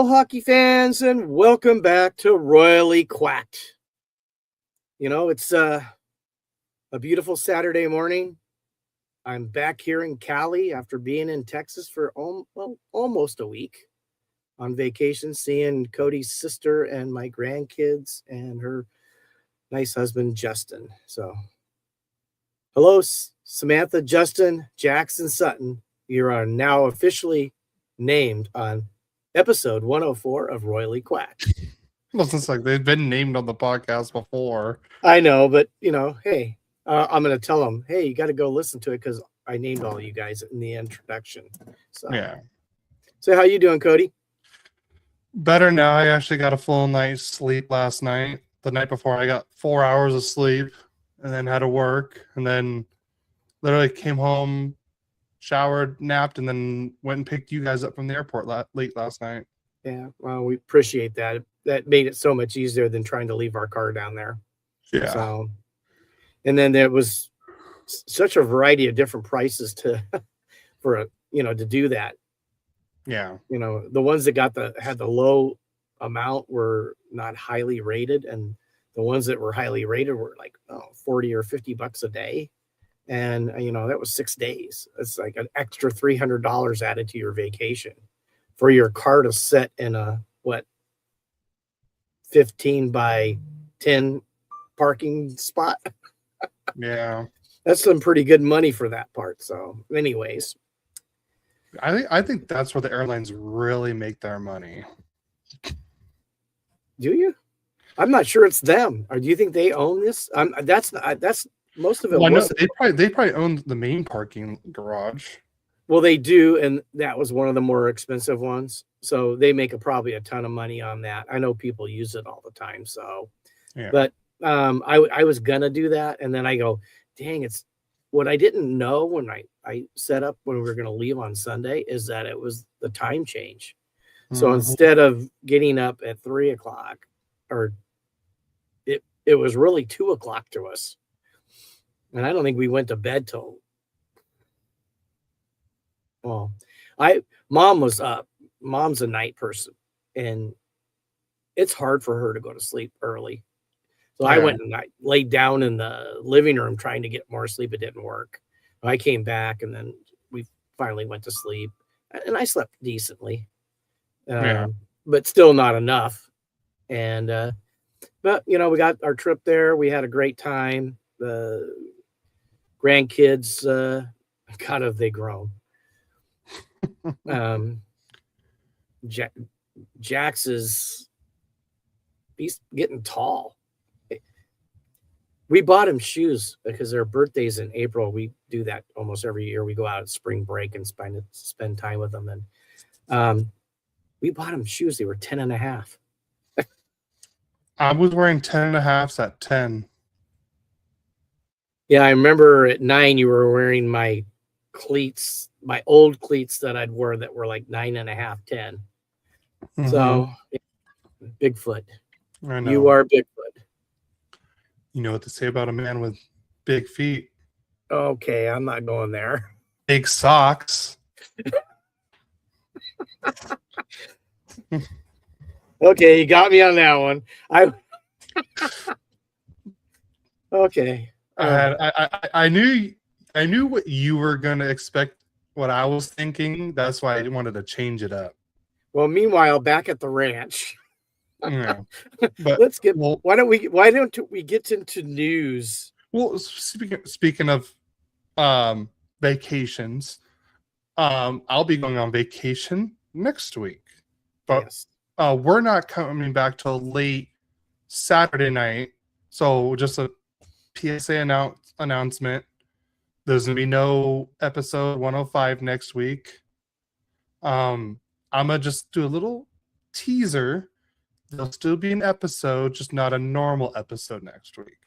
hockey fans, and welcome back to Royally Quacked. You know, it's a beautiful Saturday morning. I'm back here in Cali after being in Texas for almost a week on vacation, seeing Cody's sister and my grandkids and her nice husband, Justin. So, hello, Samantha, Justin, Jackson, Sutton. You are now officially named on episode 104 of Royally Quacked. Well, it's like they've been named on the podcast before. I know, but hey, I'm going to tell them, hey, you got to go listen to it because I named all you guys in the introduction. So yeah. So how you doing, Cody? Better now. I actually got a full night's sleep last night. The night before, I got 4 hours of sleep, and then had to work, and then literally came home, showered, napped, and then went and picked you guys up from the airport late last night. Yeah, well, we appreciate that. That made it so much easier than trying to leave our car down there. Yeah. So, and then there was such a variety of different prices to do that. Yeah. The ones that had the low amount were not highly rated, and the ones that were highly rated were like $40 or $50 a day. And that was 6 days. It's like an extra $300 added to your vacation for your car to sit in a 15 by 10 parking spot. Yeah. That's some pretty good money for that part. So anyways, I think that's where the airlines really make their money. Do you? I'm not sure it's them. Or do you think they own this? That's most of it. Well, I know they probably own the main parking garage. Well, they do, and that was one of the more expensive ones. So they make probably a ton of money on that. I know people use it all the time. So, yeah. But I was gonna do that, and then I go, dang, it's what I didn't know when I set up when we were gonna leave on Sunday is that it was the time change. So instead of getting up at 3:00, or it was really 2:00 to us, and I don't think we went to bed till. Well, Mom was up. Mom's a night person, and it's hard for her to go to sleep early. So I went and I laid down in the living room trying to get more sleep. It didn't work. I came back, and then we finally went to sleep, and I slept decently, but still not enough. And but we got our trip there. We had a great time. The grandkids, God, have they grown. Jax he's getting tall. We bought him shoes because their birthday's in April. We do that almost every year. We go out at spring break and spend time with them. And we bought him shoes. They were 10.5. I was wearing 10.5s at 10. Yeah, I remember at 9 you were wearing my cleats, my old cleats that I'd wear that were like 9.5, 10. So Bigfoot. I know. You are Bigfoot. You know what to say about a man with big feet. Okay, I'm not going there. Big socks. Okay, you got me on that one. Okay. I knew what you were gonna expect, what I was thinking. That's why I wanted to change it up. Well, meanwhile, back at the ranch. Yeah. But why don't we get into news? Well, speaking of vacations, I'll be going on vacation next week. But yes. We're not coming back till late Saturday night. So just a PSA announcement. There's going to be no episode 105 next week. I'm going to just do a little teaser. There'll still be an episode, just not a normal episode next week.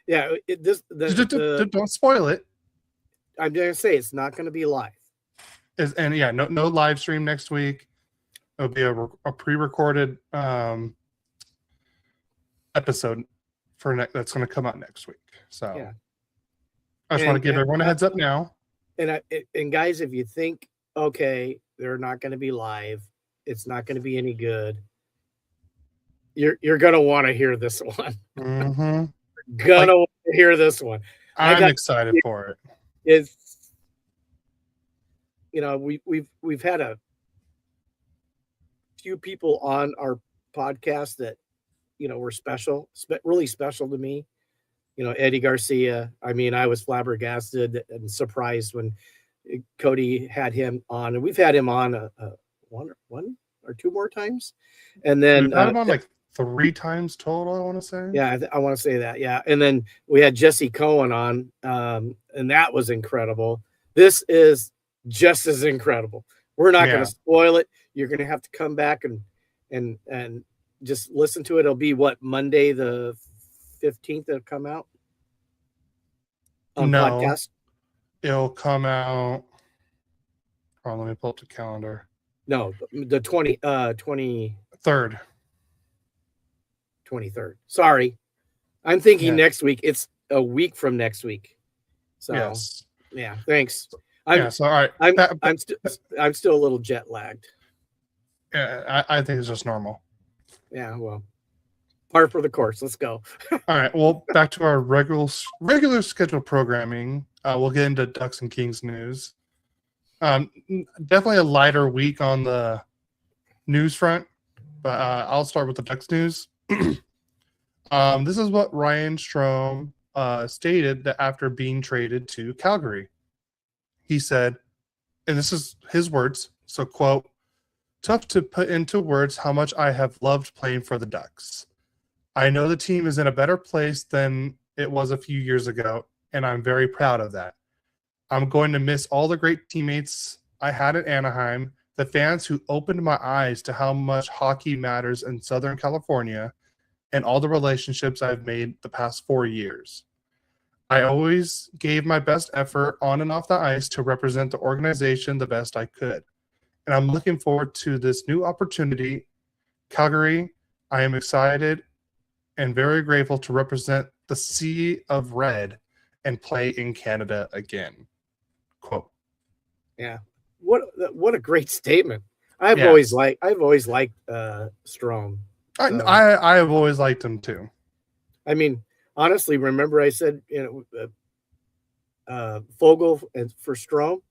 Yeah, don't spoil it. I'm going to say it's not going to be live. No live stream next week. It'll be a pre-recorded episode that's going to come out next week. So yeah. I just want to give everyone a heads up now. And guys, if you think, okay, they're not going to be live, It's not going to be any good. You're going to want to hear this one. Mm-hmm. Gonna want to hear this one. I'm excited for it. It's, we've had a few people on our podcast that, were special, really special to me. Eddie Garcia. I mean, I was flabbergasted and surprised when Cody had him on, and we've had him on one or two more times, and then we've had him on like 3 times total. I want to say. Yeah, I want to say that. Yeah, and then we had Jesse Cohen on, and that was incredible. This is just as incredible. We're not going to spoil it. You're going to have to come back and just listen to it. It'll be Monday the 15th it'll come out on podcast. It'll come out. Oh, let me pull up the calendar. No, the 23rd. Sorry. I'm thinking next week. It's a week from next week. So yes. Yeah, thanks. All right. I'm still a little jet lagged. Yeah, I think it's just normal. Yeah, well, par for the course. Let's go. All right. Well, back to our regular scheduled programming. We'll get into Ducks and Kings news. Definitely a lighter week on the news front, but I'll start with the Ducks news. This is what Ryan Strome stated that after being traded to Calgary. He said, and this is his words, so quote, "Tough to put into words how much I have loved playing for the Ducks. I know the team is in a better place than it was a few years ago, and I'm very proud of that. I'm going to miss all the great teammates I had at Anaheim, the fans who opened my eyes to how much hockey matters in Southern California, and all the relationships I've made the past 4 years. I always gave my best effort on and off the ice to represent the organization the best I could. And I'm looking forward to this new opportunity. Calgary, I am excited and very grateful to represent the Sea of Red and play in Canada again." Quote. Yeah. What a great statement. I've always liked Strome. So. I have always liked him too. I mean, honestly, remember I said Fogle and for Strome?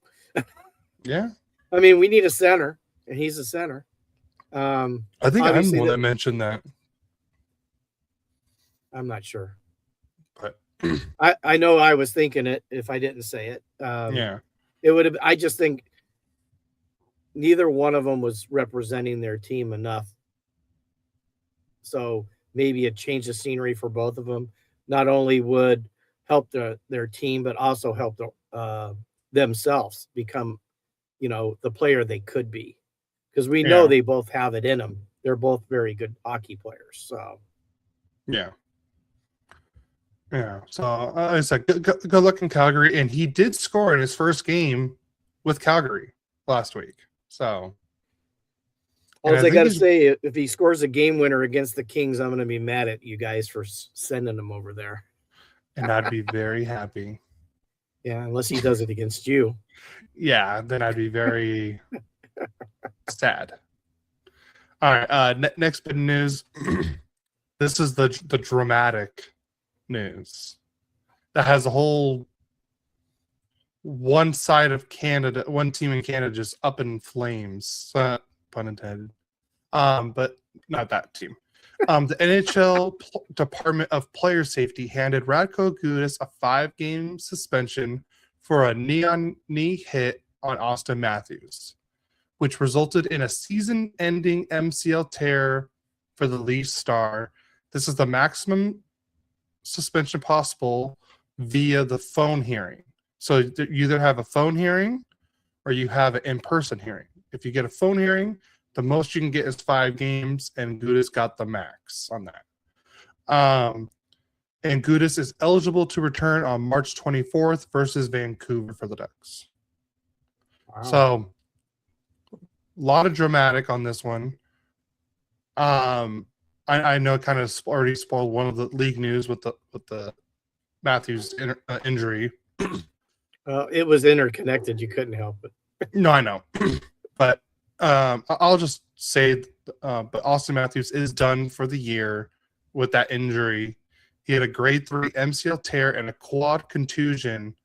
Yeah. I mean, we need a center, and he's a center. I think I'm the one that mentioned that. I'm not sure. But I know I was thinking it if I didn't say it. It would have. I just think neither one of them was representing their team enough. So maybe a change of scenery for both of them not only would help their team, but also help themselves become, the player they could be. Because we know they both have it in them. They're both very good hockey players. So, yeah. So I said, good luck in Calgary, and he did score in his first game with Calgary last week. So, all I got to say, if he scores a game winner against the Kings, I'm going to be mad at you guys for sending him over there. And I'd be very happy. Yeah, unless he does it against you. Yeah, then I'd be very sad. All right, next bit of news. This is the dramatic news that has a whole one side of Canada, one team in Canada just up in flames, pun intended, but not that team. The NHL Department of Player Safety handed Radko Gudas a 5-game suspension for a knee hit on Austin Matthews, which resulted in a season-ending MCL tear for the Leafs star. This is the maximum suspension possible via the phone hearing. So you either have a phone hearing or you have an in-person hearing. If you get a phone hearing, the most you can get is 5 games, and Gudas got the max on that. And Gudas is eligible to return on March 24th versus Vancouver for the Ducks. Wow. So, a lot of dramatic on this one. I know it kind of already spoiled one of the league news with the Matthews injury. It was interconnected. You couldn't help it. No, I know. But I'll just say, but Austin Matthews is done for the year with that injury. He had a grade 3 MCL tear and a quad contusion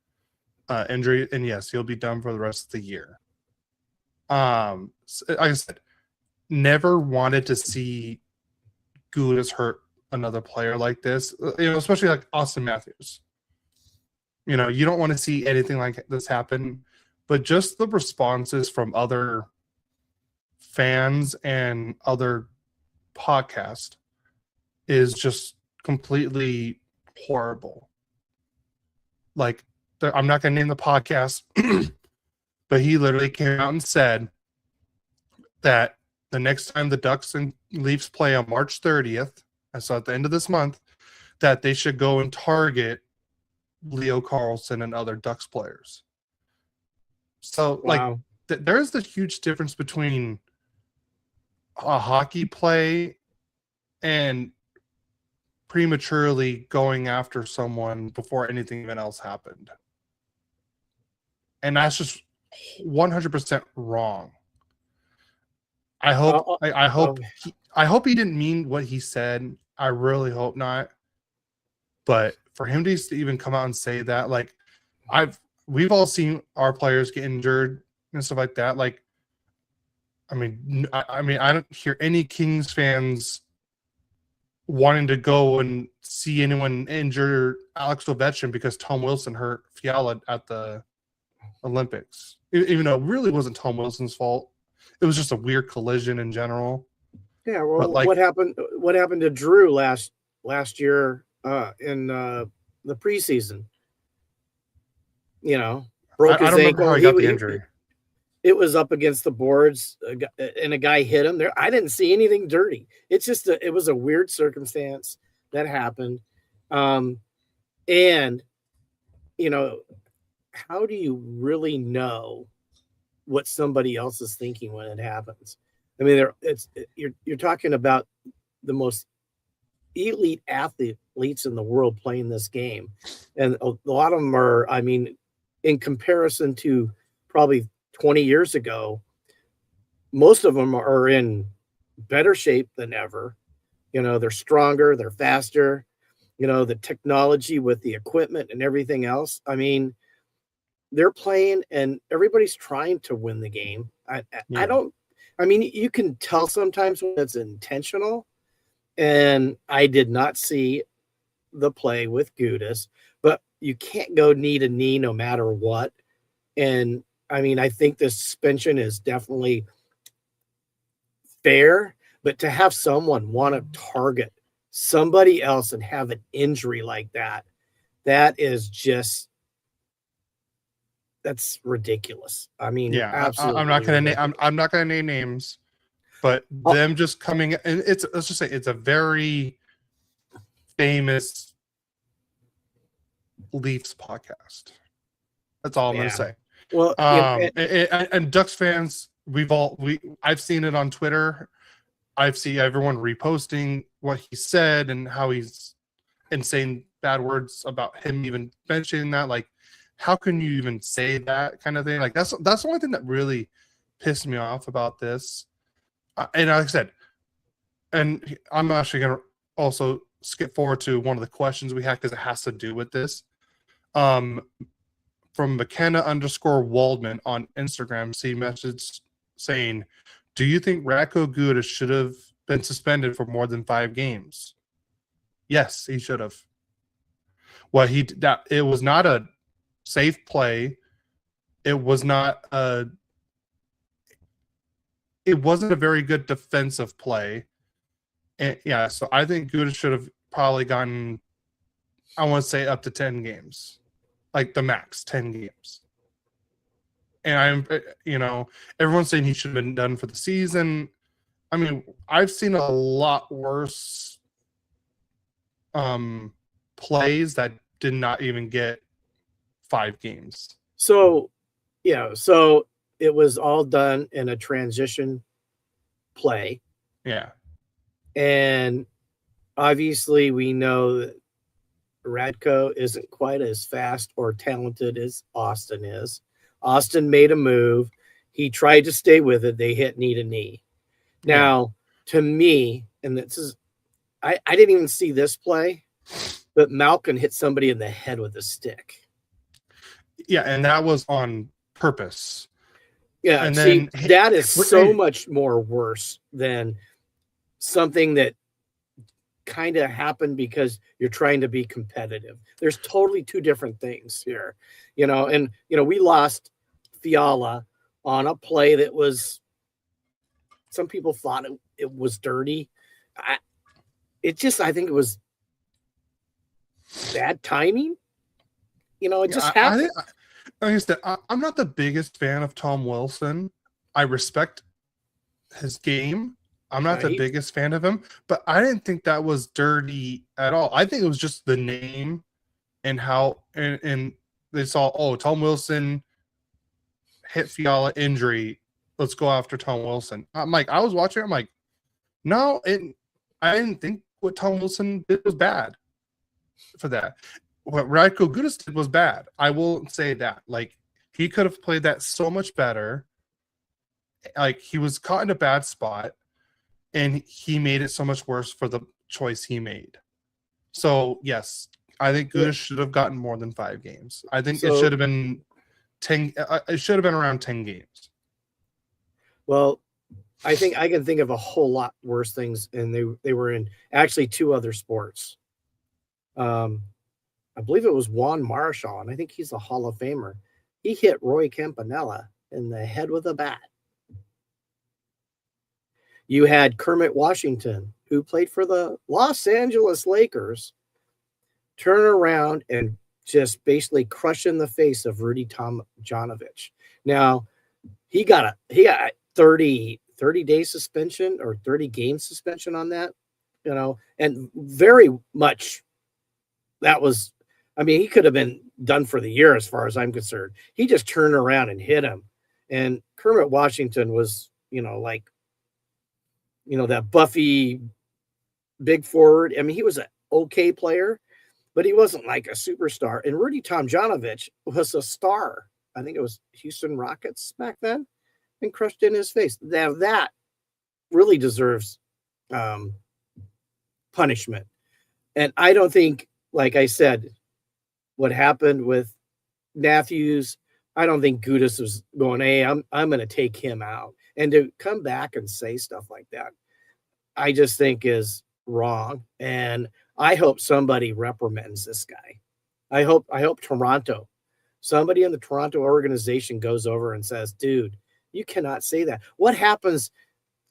injury, and yes, he'll be done for the rest of the year. Like I said, never wanted to see Gudas hurt another player like this, especially like Austin Matthews. You don't want to see anything like this happen, but just the responses from other fans and other podcasts is just completely horrible. Like, I'm not going to name the podcast, but he literally came out and said that the next time the Ducks and Leafs play on March 30th, so at the end of this month, that they should go and target Leo Carlson and other Ducks players. So, Wow. there's the huge difference between a hockey play and prematurely going after someone before anything even else happened. And that's just 100% wrong. I hope he didn't mean what he said. I really hope not. But for him to even come out and say that, like, we've all seen our players get injured and stuff like that. Like, I mean, I don't hear any Kings fans wanting to go and see anyone injure Alex Ovechkin because Tom Wilson hurt Fiala at the Olympics. Even though it really wasn't Tom Wilson's fault. It was just a weird collision in general. Yeah, well, what happened to Drew last year in the preseason? Broke his ankle. I don't remember how he got the injury. It was up against the boards, and a guy hit him there. I didn't see anything dirty. It's just it was a weird circumstance that happened. And how do you really know what somebody else is thinking when it happens? I mean, you're talking about the most elite athletes in the world playing this game, and a lot of them are. I mean, in comparison to probably 20 years ago, most of them are in better shape than ever. They're stronger, they're faster. The technology with the equipment and everything else. I mean, they're playing, and everybody's trying to win the game. I mean, you can tell sometimes when it's intentional, and I did not see the play with Gudas, but you can't go knee to knee no matter what. And I mean, I think the suspension is definitely fair, but to have someone want to target somebody else and have an injury like that is just, that's ridiculous. I mean, yeah, absolutely. I'm not gonna name names, but them just coming, and let's just say it's a very famous Leafs podcast. That's all I'm gonna say. Well, and Ducks fans, I've seen it on Twitter. I've seen everyone reposting what he said and how he's saying bad words about him even mentioning that. Like, how can you even say that kind of thing? Like, that's the only thing that really pissed me off about this. And like I said, and I'm actually going to also skip forward to one of the questions we had because it has to do with this. From McKenna_Waldman on Instagram, see message saying, do you think Radko Gudas should have been suspended for more than 5 games? Yes, he should have. Well, it was not a safe play. It wasn't a very good defensive play. And yeah, so I think Gudas should have probably gotten, I want to say, up to 10 games. Like the max, 10 games. And everyone's saying he should have been done for the season. I mean, I've seen a lot worse plays that did not even get 5 games. So it was all done in a transition play. Yeah. And obviously we know that Radko isn't quite as fast or talented as Austin is. Austin made a move. He tried to stay with it. They hit knee to knee. Now, to me, and this is, I didn't even see this play, but Malkin hit somebody in the head with a stick. Yeah, and that was on purpose. Yeah, and see, then that is so much more worse than something that kind of happened because you're trying to be competitive. There's totally two different things here, and we lost Fiala on a play that was, some people thought it was dirty. I think it was bad timing. It just happened. Like I said, I'm not the biggest fan of Tom Wilson. I respect his game. I'm not the biggest fan of him, but I didn't think that was dirty at all. I think it was just the name and how, and they saw, Tom Wilson hit Fiala injury. Let's go after Tom Wilson. I was watching. I'm like, no, I didn't think what Tom Wilson did was bad for that. What Radko Gudas did was bad. I will say that. He could have played that so much better. He was caught in a bad spot, and he made it so much worse for the choice he made. So, yes, I think Gudas should have gotten more than 5 games. I think it should have been 10. It should have been around 10 games. Well, I think I can think of a whole lot worse things, and they were in actually 2 other sports. I believe it was Juan Marshall, and I think he's a Hall of Famer. He hit Roy Campanella in the head with a bat. You had Kermit Washington, who played for the Los Angeles Lakers, turn around and just basically crush in the face of Rudy Tomjanovich. Now, he got 30-day suspension or 30-game suspension on that, and very much that was, he could have been done for the year as far as I'm concerned. He just turned around and hit him. And Kermit Washington was, that Buffy big forward. He was an okay player, but he wasn't like a superstar. And Rudy Tomjanovich was a star. I think it was Houston Rockets back then, and crushed in his face. Now that really deserves punishment. And I don't think, like I said, what happened with Matthews, I don't think Gudas was going, hey, I'm going to take him out. And to come back and say stuff like that, I just think is wrong. And I hope somebody reprimands this guy. I hope Toronto, somebody in the Toronto organization goes over and says, dude, you cannot say that. What happens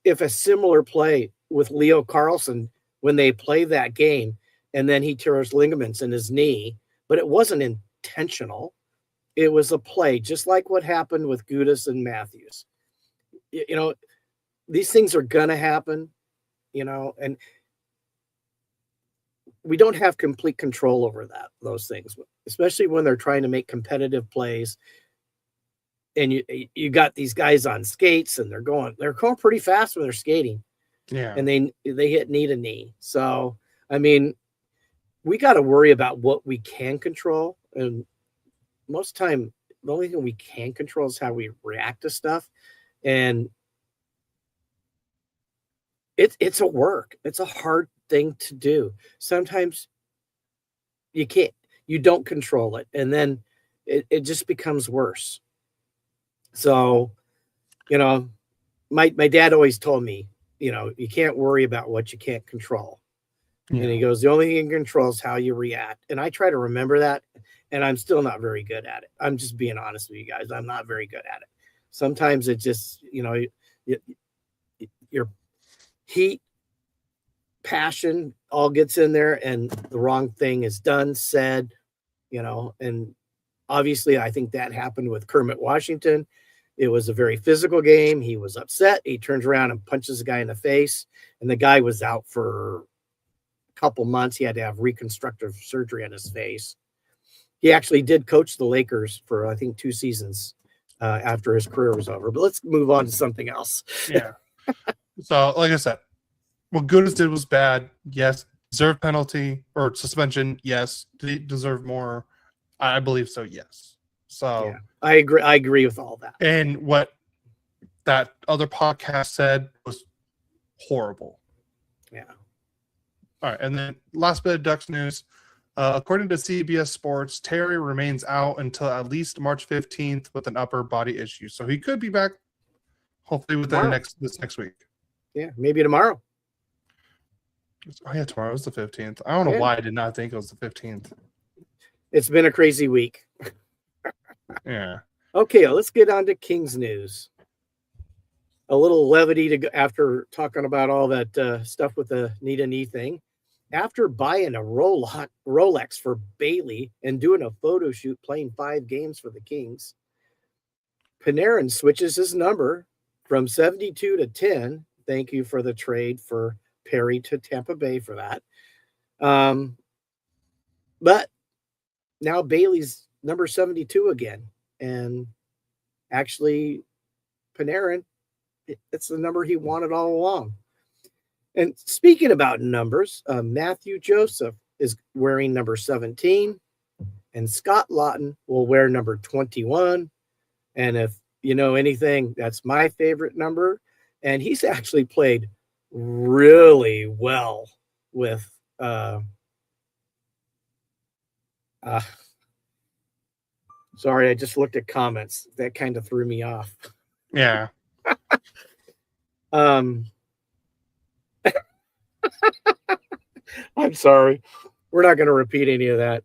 if a similar play with Leo Carlson, when they play that game, and then he tears ligaments in his knee, but it wasn't intentional. It was a play, just like what happened with Gudas and Matthews. These things are going to happen, and we don't have complete control over those things, especially when they're trying to make competitive plays. And you got these guys on skates, and they're going pretty fast when they're skating. Yeah. And they hit knee to knee. So, we got to worry about what we can control. And most of the time, the only thing we can control is how we react to stuff. And it's a work. It's a hard thing to do. Sometimes you don't control it. And then it just becomes worse. So, my dad always told me, you can't worry about what you can't control. Yeah. And he goes, the only thing you can control is how you react. And I try to remember that, and I'm still not very good at it. I'm just being honest with you guys. I'm not very good at it. Sometimes it just, your heat, passion all gets in there, and the wrong thing is done, said, and obviously I think that happened with Kermit Washington. It was a very physical game. He was upset. He turns around and punches the guy in the face, and the guy was out for couple months. He had to have reconstructive surgery on his face. He actually did coach the Lakers for, I think, 2 seasons after his career was over. But let's move on to something else. Yeah. So, like I said, what Gudas did was bad. Yes. Deserved penalty or suspension. Yes. Did he deserve more? I believe so. Yes. So yeah, I agree with all that. And what that other podcast said was horrible. Yeah. All right, and then last bit of Ducks news. According to CBS Sports, Terry remains out until at least March 15th with an upper body issue. So he could be back hopefully within this next week. Yeah, maybe tomorrow. Oh, yeah, tomorrow is the 15th. I don't know why I did not think it was the 15th. It's been a crazy week. Yeah. Okay, let's get on to Kings news. A little levity to go after talking about all that stuff with the knee-to-knee thing. After buying a Rolex for Bailey and doing a photo shoot playing 5 games for the Kings, Panarin switches his number from 72 to 10. Thank you for the trade for Perry to Tampa Bay for that. But now Bailey's number 72 again. And actually, Panarin, it's the number he wanted all along. And speaking about numbers, Matthew Joseph is wearing number 17, and Scott Lawton will wear number 21. And if you know anything, that's my favorite number. And he's actually played really well with sorry, I just looked at comments. That kind of threw me off. Yeah. I'm sorry. We're not going to repeat any of that.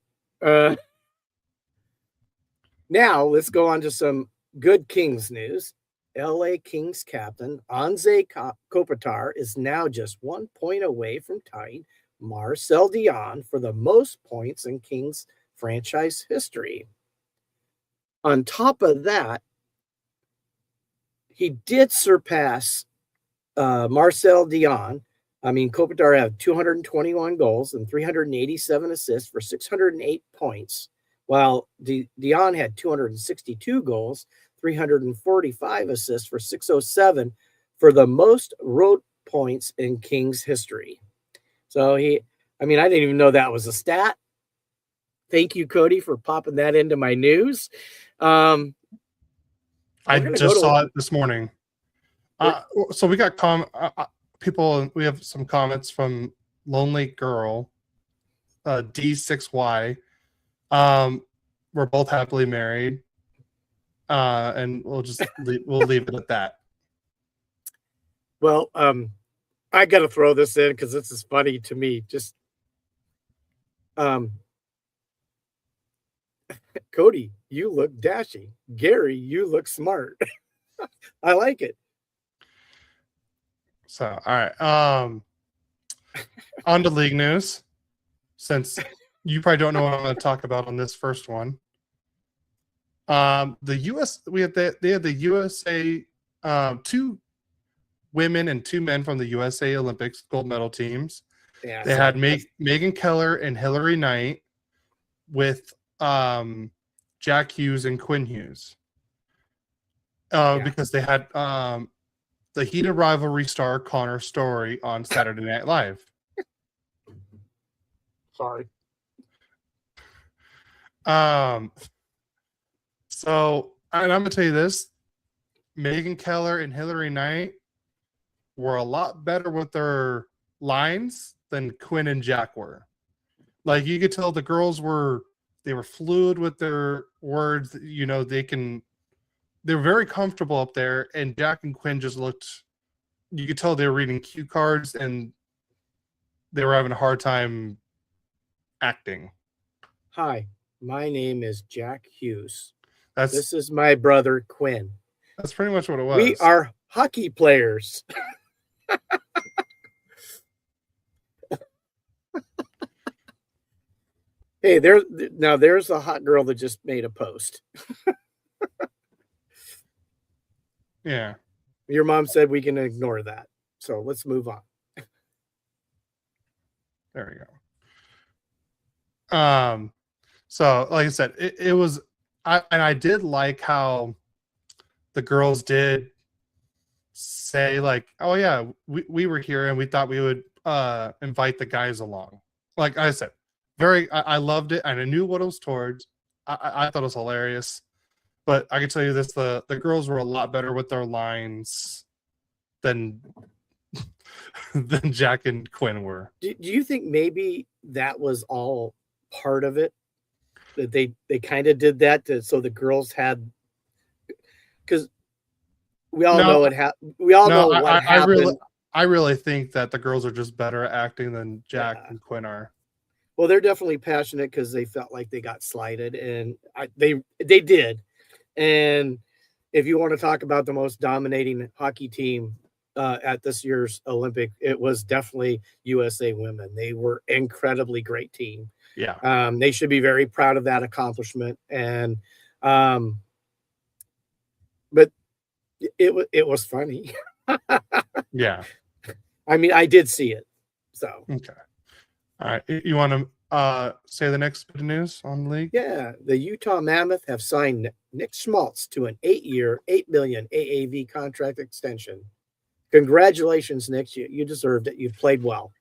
Now, let's go on to some good Kings news. LA Kings captain Anze Kopitar is now just 1 point away from tying Marcel Dionne for the most points in Kings franchise history. On top of that, he did surpass Marcel Dionne. I mean, Kopitar had 221 goals and 387 assists for 608 points, while Dionne had 262 goals, 345 assists for 607 for the most road points in Kings history. So I didn't even know that was a stat. Thank you, Cody, for popping that into my news. I just saw it this morning. So we got people. We have some comments from Lonely Girl, D6Y. We're both happily married, and we'll leave it at that. Well, I got to throw this in because this is funny to me. Just, Cody, you look dashing. Gary, you look smart. I like it. So, all right. On to league news. Since you probably don't know what I'm going to talk about on this first one. The USA, 2 women and 2 men from the USA Olympics gold medal teams. Yeah, they had Megan Keller and Hillary Knight with Jack Hughes and Quinn Hughes. Because they had the heated rivalry star Connor Story on Saturday Night Live. Sorry. So, and I'm gonna tell you this: Megan Keller and Hillary Knight were a lot better with their lines than Quinn and Jack were. Like, you could tell the girls were fluid with their words. You know, they're very comfortable up there, and Jack and Quinn just looked, you could tell they were reading cue cards and they were having a hard time acting. Hi, my name is Jack Hughes. This is my brother, Quinn. That's pretty much what it was. We are hockey players. Hey, there's a hot girl that just made a post. Yeah. Your mom said we can ignore that. So let's move on. There we go. So like I said, it was, I did like how the girls did say, like, oh yeah, we were here and we thought we would invite the guys along. Like I said, I loved it and I knew what it was towards. I thought it was hilarious. But I can tell you this: the girls were a lot better with their lines than than Jack and Quinn were. Do you think maybe that was all part of it? That they kind of did that so the girls had, because we all know No, it we all know what I happened. I really think that the girls are just better at acting than Jack Yeah. and Quinn are. Well, they're definitely passionate because they felt like they got slighted, and they did. And if you want to talk about the most dominating hockey team at this year's Olympic, it was definitely USA Women. They were incredibly great team. Yeah. They should be very proud of that accomplishment. And but it was funny. Yeah. I mean, I did see it. So Okay. All right. You want to say the next bit of news on the league? yeah, the Utah Mammoth have signed Nick Schmaltz to an 8-year, $8 million AAV contract extension. Congratulations, Nick. You deserved it. You played well.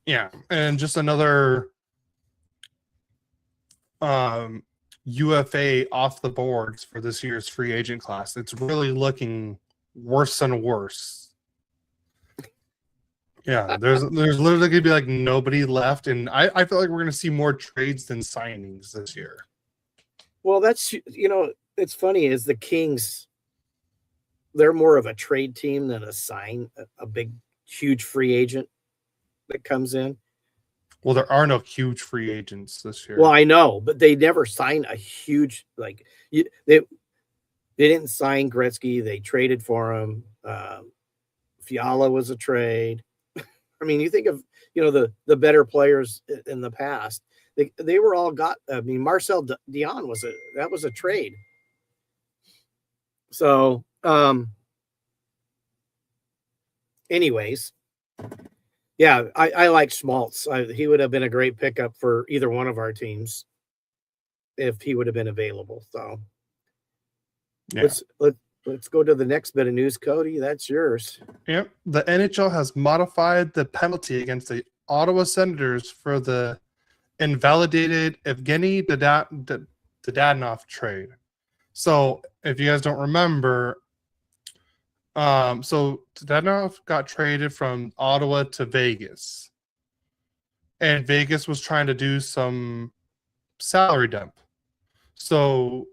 Yeah. And just another UFA off the boards for this year's free agent class. It's really looking worse and worse. Yeah, there's literally gonna be like nobody left, and I feel like we're gonna see more trades than signings this year. Well, that's it's funny is the Kings, they're more of a trade team than a big huge free agent that comes in. Well, there are no huge free agents this year. Well, I know, but they never sign a huge they didn't sign Gretzky. They traded for him. Fiala was a trade. I mean, you think of the better players in the past. They were all got. I mean, Marcel Dion was a trade. So, anyways, yeah, I like Schmaltz. He would have been a great pickup for either one of our teams if he would have been available. So, yeah. Let's go to the next bit of news, Cody. That's yours. Yep. The NHL has modified the penalty against the Ottawa Senators for the invalidated Evgeny Dadonov trade. So, if you guys don't remember, so Dadonov got traded from Ottawa to Vegas, and Vegas was trying to do some salary dump. So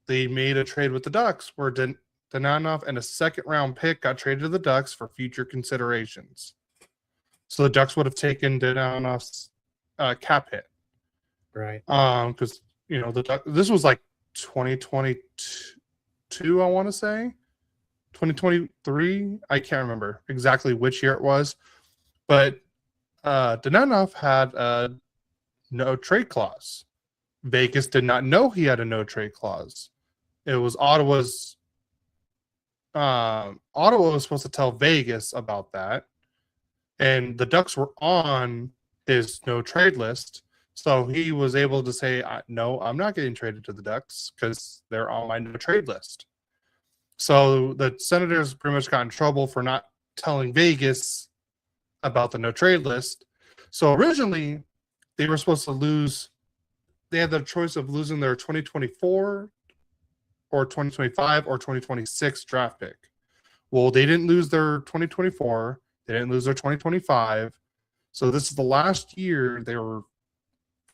they made a trade with the Ducks where Dadonov and a second-round pick got traded to the Ducks for future considerations. So the Ducks would have taken Dadonov's cap hit, right? Because this was like 2022, I want to say 2023. I can't remember exactly which year it was, but Dadonov had a no trade clause. Vegas did not know he had a no trade clause. It was Ottawa's. Ottawa was supposed to tell Vegas about that, and the Ducks were on his no trade list, so he was able to say, "No, I'm not getting traded to the Ducks because they're on my no trade list." So the Senators pretty much got in trouble for not telling Vegas about the no trade list. So originally, they were supposed to lose. They had the choice of losing their 2024 or 2025 or 2026 draft pick. Well, they didn't lose their 2024. They didn't lose their 2025. So this is the last year they were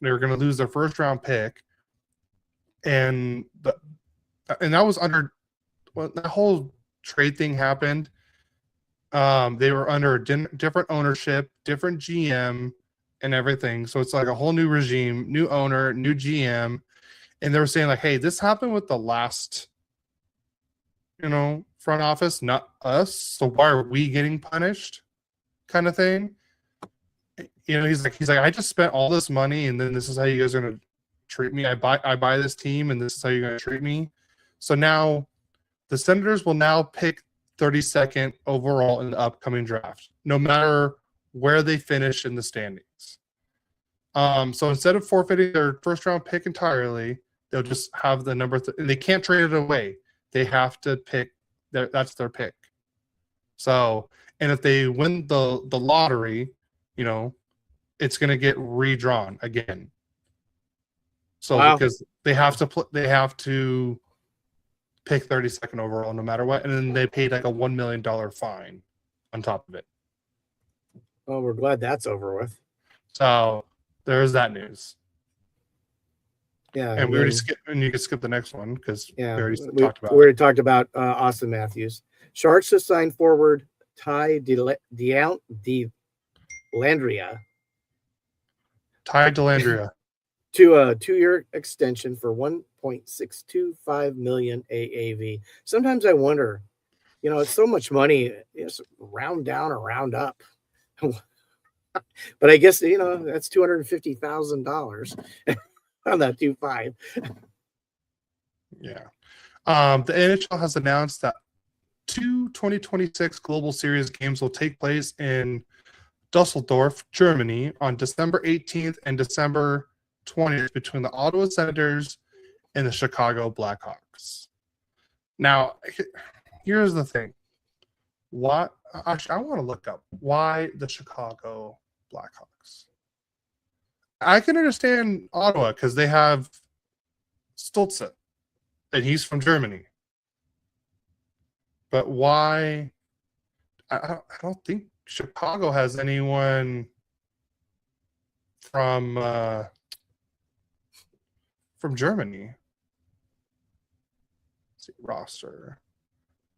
going to lose their first round pick. And that was under when the whole trade thing happened. They were under a different ownership, different GM and everything. So it's like a whole new regime, new owner, new GM. And they were saying like, hey, this happened with the last, front office, not us. So why are we getting punished? Kind of thing. He's like, I just spent all this money, and then this is how you guys are gonna treat me. I buy this team, and this is how you're gonna treat me. So now the Senators will now pick 32nd overall in the upcoming draft, no matter where they finish in the standings. So instead of forfeiting their first round pick entirely, they'll just have the number, and they can't trade it away. They have to pick that's their pick. So, and if they win the lottery, it's going to get redrawn again. So Wow. because they have to pick 32nd overall no matter what. And then they paid like a $1 million fine on top of it. Well, we're glad that's over with. So there's that news. Yeah. And we already skipped, and you can skip the next one because we already talked about it. We already talked about Austin Matthews. Sharks have signed forward Ty Dellandrea. Ty Dellandrea. To a 2-year extension for $1.625 million AAV. Sometimes I wonder, it's so much money, it's round down or round up. But I guess, that's $250,000 on that 2.5. Yeah. The NHL has announced that 2026 Global Series games will take place in Dusseldorf, Germany on December 18th and December 20th between the Ottawa Senators and the Chicago Blackhawks. Now, here's the thing. Actually, I want to look up why the Chicago Blackhawks. I can understand Ottawa because they have Stützle, and he's from Germany. But why? I don't think Chicago has anyone from Germany. Let's see, roster.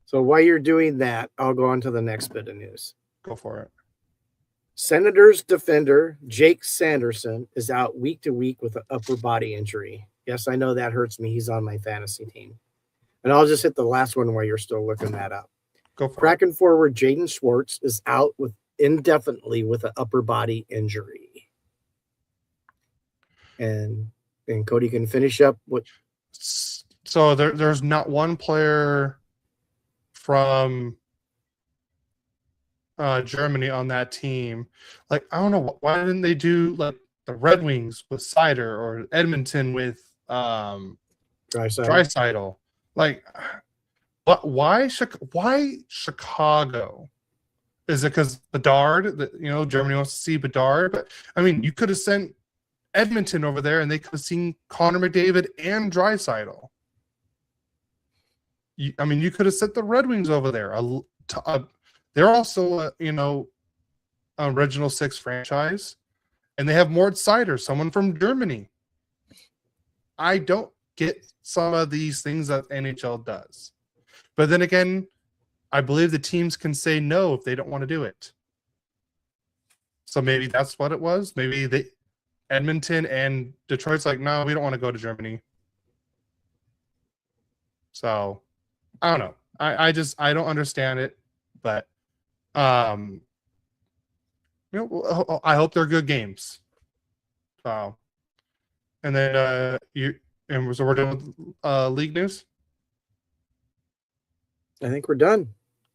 So while you're doing that, I'll go on to the next bit of news. Go for it. Senators defender Jake Sanderson is out week to week with an upper body injury. Yes, I know that hurts me. He's on my fantasy team. And I'll just hit the last one while you're still looking that up. Go for Kraken forward Jaden Schwartz is out indefinitely with an upper body injury. And Cody can finish up with. So there's not one player from Germany on that team. Like, I don't know, why didn't they do like the Red Wings with Sider or Edmonton with Draisaitl? Like, why Chicago? Is it because Bedard? That Germany wants to see Bedard, but I mean, you could have sent Edmonton over there, and they could have seen Connor McDavid and Draisaitl. You could have sent the Red Wings over there. They're also original six franchise, and they have Mort Seider, someone from Germany. I don't get some of these things that NHL does, but then again, I believe the teams can say no if they don't want to do it. So maybe that's what it was. Maybe Edmonton and Detroit's like, no, we don't want to go to Germany. So I don't know. I don't understand it, but I hope they're good games. So, and then so we're done with league news. I think we're done.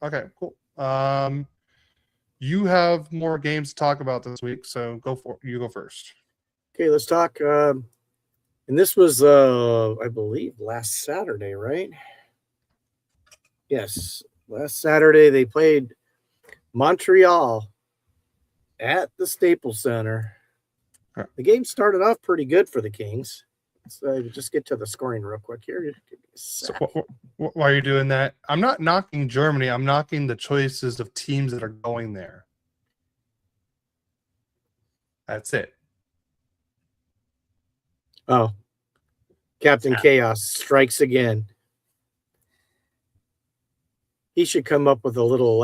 Okay, cool. You have more games to talk about this week, so you go first. Okay, let's talk. And this was, I believe, last Saturday, right? Yes, last Saturday they played Montreal at the Staples Center. Huh. The game started off pretty good for the Kings. So just get to the scoring real quick here. So why are you doing that? I'm not knocking Germany. I'm knocking the choices of teams that are going there. That's it. Oh, Captain Chaos strikes again. He should come up with a little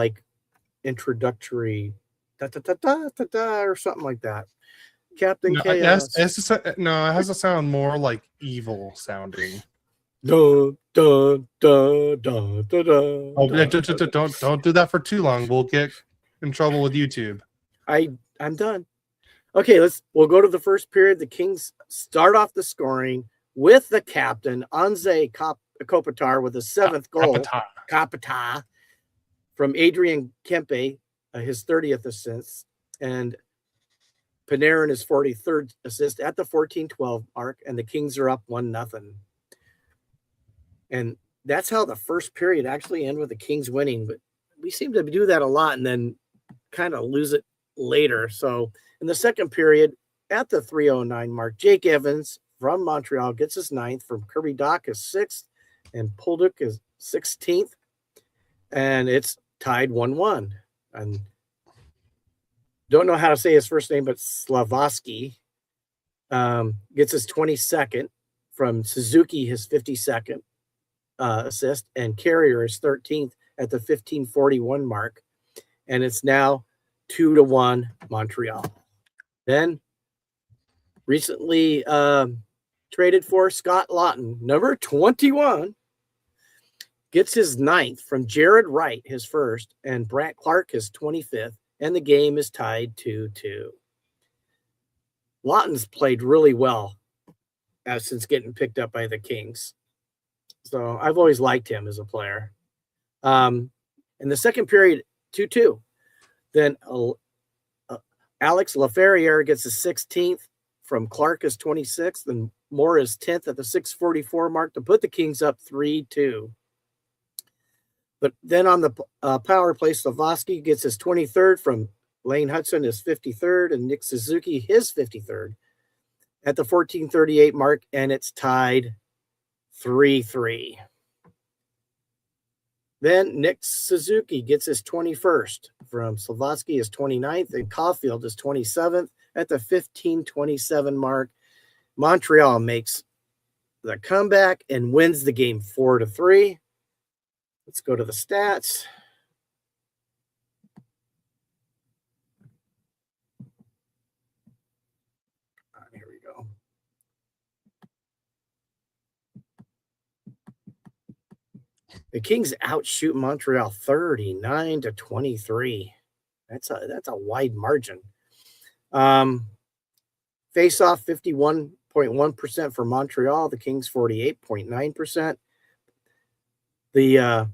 introductory da-da-da-da-da-da or something like that. Captain Chaos. It has to sound more like evil sounding. Dun, dun, dun, dun, dun, dun, Oh, dun, don't do that for too long. We'll get in trouble with YouTube. I'm done. Okay, we'll go to the first period. The Kings start off the scoring with the captain, Anze Kopitar, with his seventh goal. Kopitar from Adrian Kempe, his 30th assist, and Panarin his 43rd assist at the 14-12 mark, and the Kings are up 1-0. And that's how the first period actually ended, with the Kings winning. But we seem to do that a lot and then kind of lose it later. So in the second period, at the 3:09 mark, Jake Evans from Montreal gets his 9th from Kirby Dach, his 6th, and Pulduk is 16th, and it's tied 1-1. And don't know how to say his first name, but Slavoski gets his 22nd from Suzuki, his 52nd assist, and Carrier is 13th at the 15:41 mark, and it's now 2-1 Montreal. Then recently traded for Scott Lawton, number 21, gets his 9th from Jared Wright, his first, and Brant Clark, his 25th, and the game is tied 2-2. Lawton's played really well since getting picked up by the Kings. So I've always liked him as a player. In the second period, 2-2. Then Alex Laferriere gets a 16th from Clark is 26th, and Moore is 10th at the 6:44 mark to put the Kings up 3-2. But then on the power play, Slavoski gets his 23rd from Lane Hudson, his 53rd, and Nick Suzuki, his 53rd, at the 14:38 mark, and it's tied 3-3. Then Nick Suzuki gets his 21st from Slavoski, his 29th, and Caulfield is 27th at the 15:27 mark. Montreal makes the comeback and wins the game 4-3. Let's go to the stats. Here we go. The Kings outshoot Montreal 39-23. That's a wide margin. Face off 51.1% for Montreal. The Kings 48.9%. The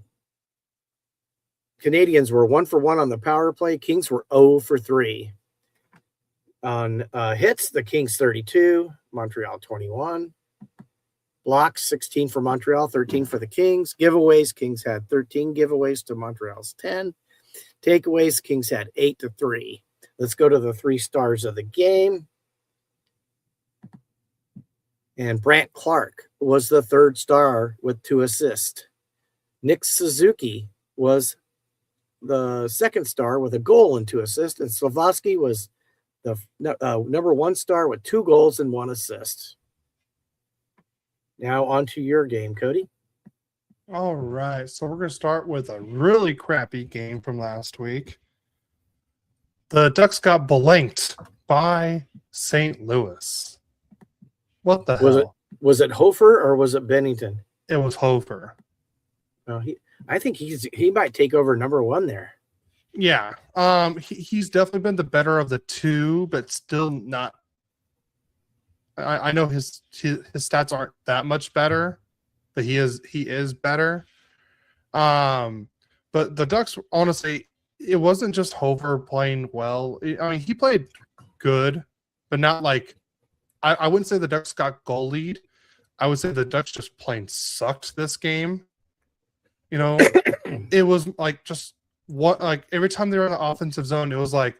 Canadians were 1-for-1 on the power play. Kings were 0-for-3. On hits, the Kings 32, Montreal 21. Blocks, 16 for Montreal, 13 for the Kings. Giveaways, Kings had 13 giveaways to Montreal's 10. Takeaways, Kings had 8-3. Let's go to the 3 stars of the game. And Brant Clark was the 3rd star with 2 assists. Nick Suzuki was the 2nd star with a goal and 2 assists. And Slavoski was the number 1 star with 2 goals and 1 assist. Now on to your game, Cody. All right. So we're going to start with a really crappy game from last week. The Ducks got blanked by St. Louis. What the hell? Was it Hofer or was it Bennington? It was Hofer. I think he might take over number 1 there. Yeah. He's definitely been the better of the two, but still not. I know his stats aren't that much better, but he is better. But the Ducks, honestly, it wasn't just Hofer playing well. I mean, he played good, but not like I wouldn't say the Ducks got goal lead. I would say the Ducks just plain sucked this game. You know, it was like just every time they were in the offensive zone, it was like,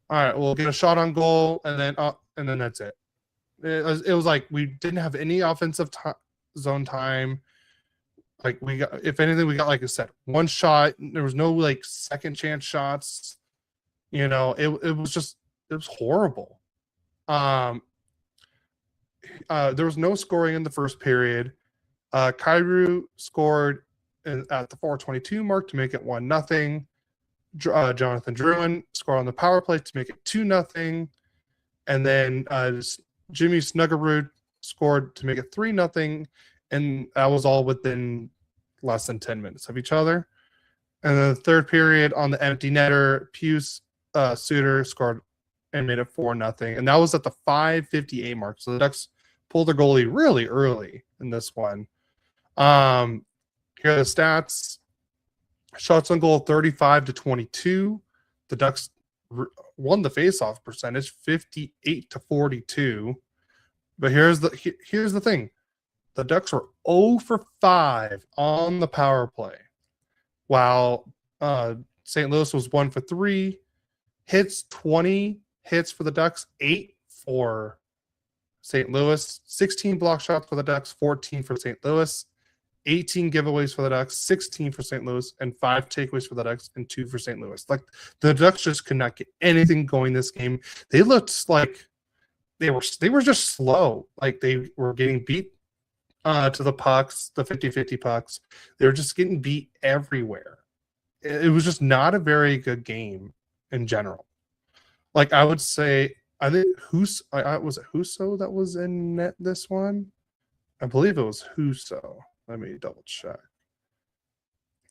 all right, we'll get a shot on goal, and then that's it. It was like we didn't have any offensive zone time. Like we got, if anything, we got, like I said, 1 shot. There was no like second chance shots. You know, it was horrible. There was no scoring in the first period. Kyrou scored at the 4:22 mark to make it 1-0. Jonathan Drouin scored on the power play to make it 2-0. And then Jimmy Snuggerud scored to make it 3-0. And that was all within less than 10 minutes of each other. And then the third period on the empty netter, Pius Suter scored and made it 4-0. And that was at the 5:58 mark. So the Ducks pulled their goalie really early in this one. Here are the stats. Shots on goal 35-22. The Ducks won the faceoff percentage 58-42. But here's the thing. The Ducks were 0-for-5 on the power play, while St. Louis was 1-for-3. Hits, 20 hits for the Ducks, 8 for St. Louis. 16 block shots for the Ducks, 14 for St. Louis. 18 giveaways for the Ducks, 16 for St. Louis, and 5 takeaways for the Ducks, and 2 for St. Louis. Like, the Ducks just could not get anything going this game. They looked like they were just slow. Like, they were getting beat to the pucks, the 50-50 pucks. They were just getting beat everywhere. It was just not a very good game in general. Like, I would say, I think was it Husso that was in net this one? I believe it was Husso. Let me double check.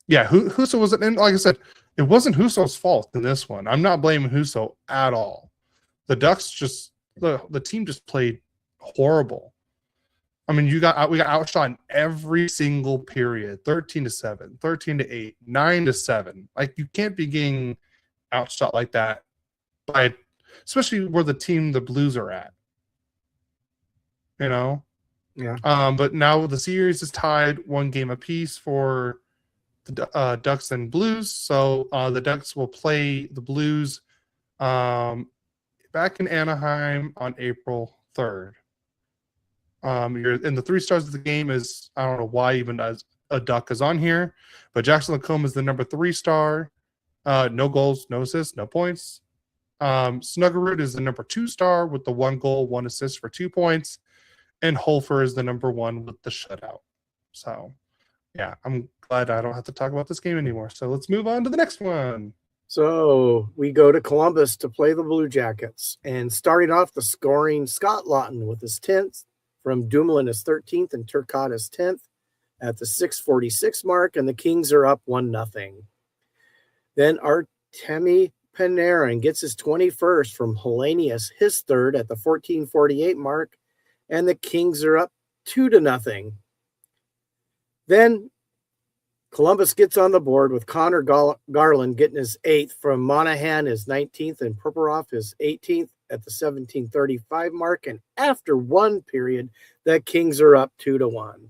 Yeah, Husso wasn't in. Like I said, it wasn't Husso's fault in this one. I'm not blaming Husso at all. The Ducks just the team just played horrible. I mean, we got outshot in every single period. 13-7, 13-8, 9-7. Like, you can't be getting outshot like that by, especially where the Blues are at. You know? Yeah. But now the series is tied 1 game apiece for the Ducks and Blues. So the Ducks will play the Blues back in Anaheim on April 3rd. And the 3 stars of the game is, I don't know why even as a Duck is on here, but Jackson Lacombe is the number 3 star. No goals, no assists, no points. Snuggerud is the number 2 star with the 1 goal, 1 assist for 2 points. And Holfer is the number 1 with the shutout. So, yeah, I'm glad I don't have to talk about this game anymore. So let's move on to the next one. So we go to Columbus to play the Blue Jackets. And starting off the scoring, Scott Lawton with his 10th, from Dumoulin his 13th, and Turcotte his 10th at the 6:46 mark. And the Kings are up 1-0. Then Artemi Panarin gets his 21st from Hellenius, his 3rd at the 14:48 mark. And the Kings are up 2-0. Then Columbus gets on the board with Connor Garland getting his 8th from Monahan, his 19th, and Provorov his 18th at the 17:35 mark. And after 1 period, the Kings are up 2-1.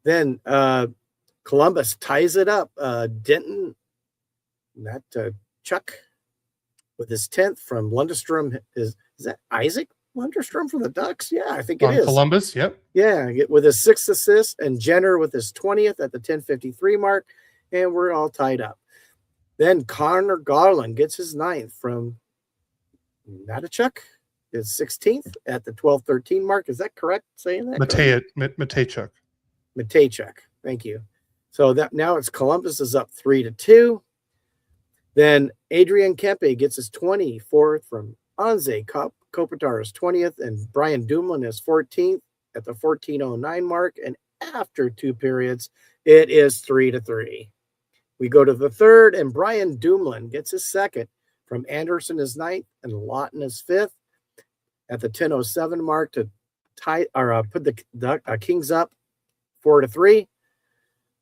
Then Columbus ties it up. Denton, Chuck, with his 10th from Lundestrom. Is that Isaac Lundestrom from the Ducks? Yeah, I think it is. Columbus, yep. Yeah, with his 6th assist, and Jenner with his 20th at the 10:53 mark, and we're all tied up. Then Connor Garland gets his 9th from Natachuk, his 16th at the 12:13 mark. Is that correct saying that? Matejchuk. Matejchuk, thank you. So that now it's Columbus is up 3-2. Then Adrian Kempe gets his 24th from Anze Kopitar's 20th, and Brian Dumoulin his 14th at the 14:09 mark. And after 2 periods, it is 3-3. We go to the 3rd, and Brian Dumoulin gets his 2nd from Anderson his 9th, and Lawton his 5th at the 10:07 mark to tie or put the Kings up 4-3.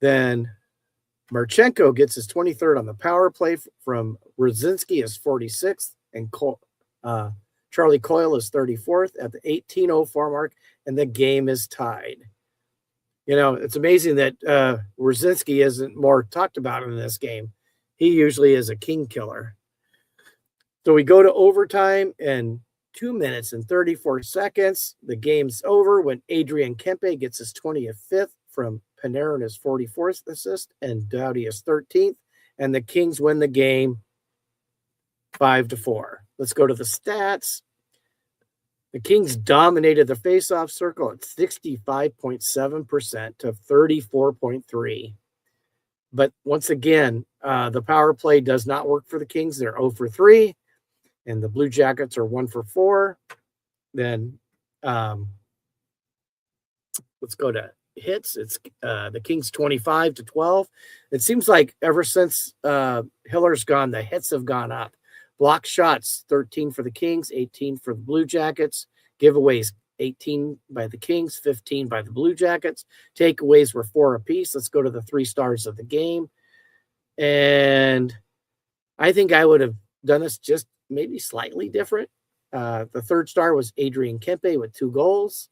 Then Marchenko gets his 23rd on the power play from Rudzinski his 46th, and Charlie Coyle is 34th at the 18:04 mark, and the game is tied. You know, it's amazing that Rudzinski isn't more talked about in this game. He usually is a king killer. So we go to overtime, and 2 minutes and 34 seconds. The game's over when Adrian Kempe gets his 25th from Panarin his 44th assist, and Doughty his 13th, and the Kings win the game 5-4. Let's go to the stats. The Kings dominated the faceoff circle at 65.7% to 34.3. But once again, the power play does not work for the Kings. They're 0 for 3, and the Blue Jackets are 1 for 4. Then let's go to hits. It's the Kings 25-12. It seems like ever since Hiller's gone, the hits have gone up. Block shots, 13 for the Kings, 18 for the Blue Jackets. Giveaways, 18 by the Kings, 15 by the Blue Jackets. Takeaways were 4 apiece. Let's go to the 3 stars of the game. And I think I would have done this just maybe slightly different. The 3rd star was Adrian Kempe with 2 goals.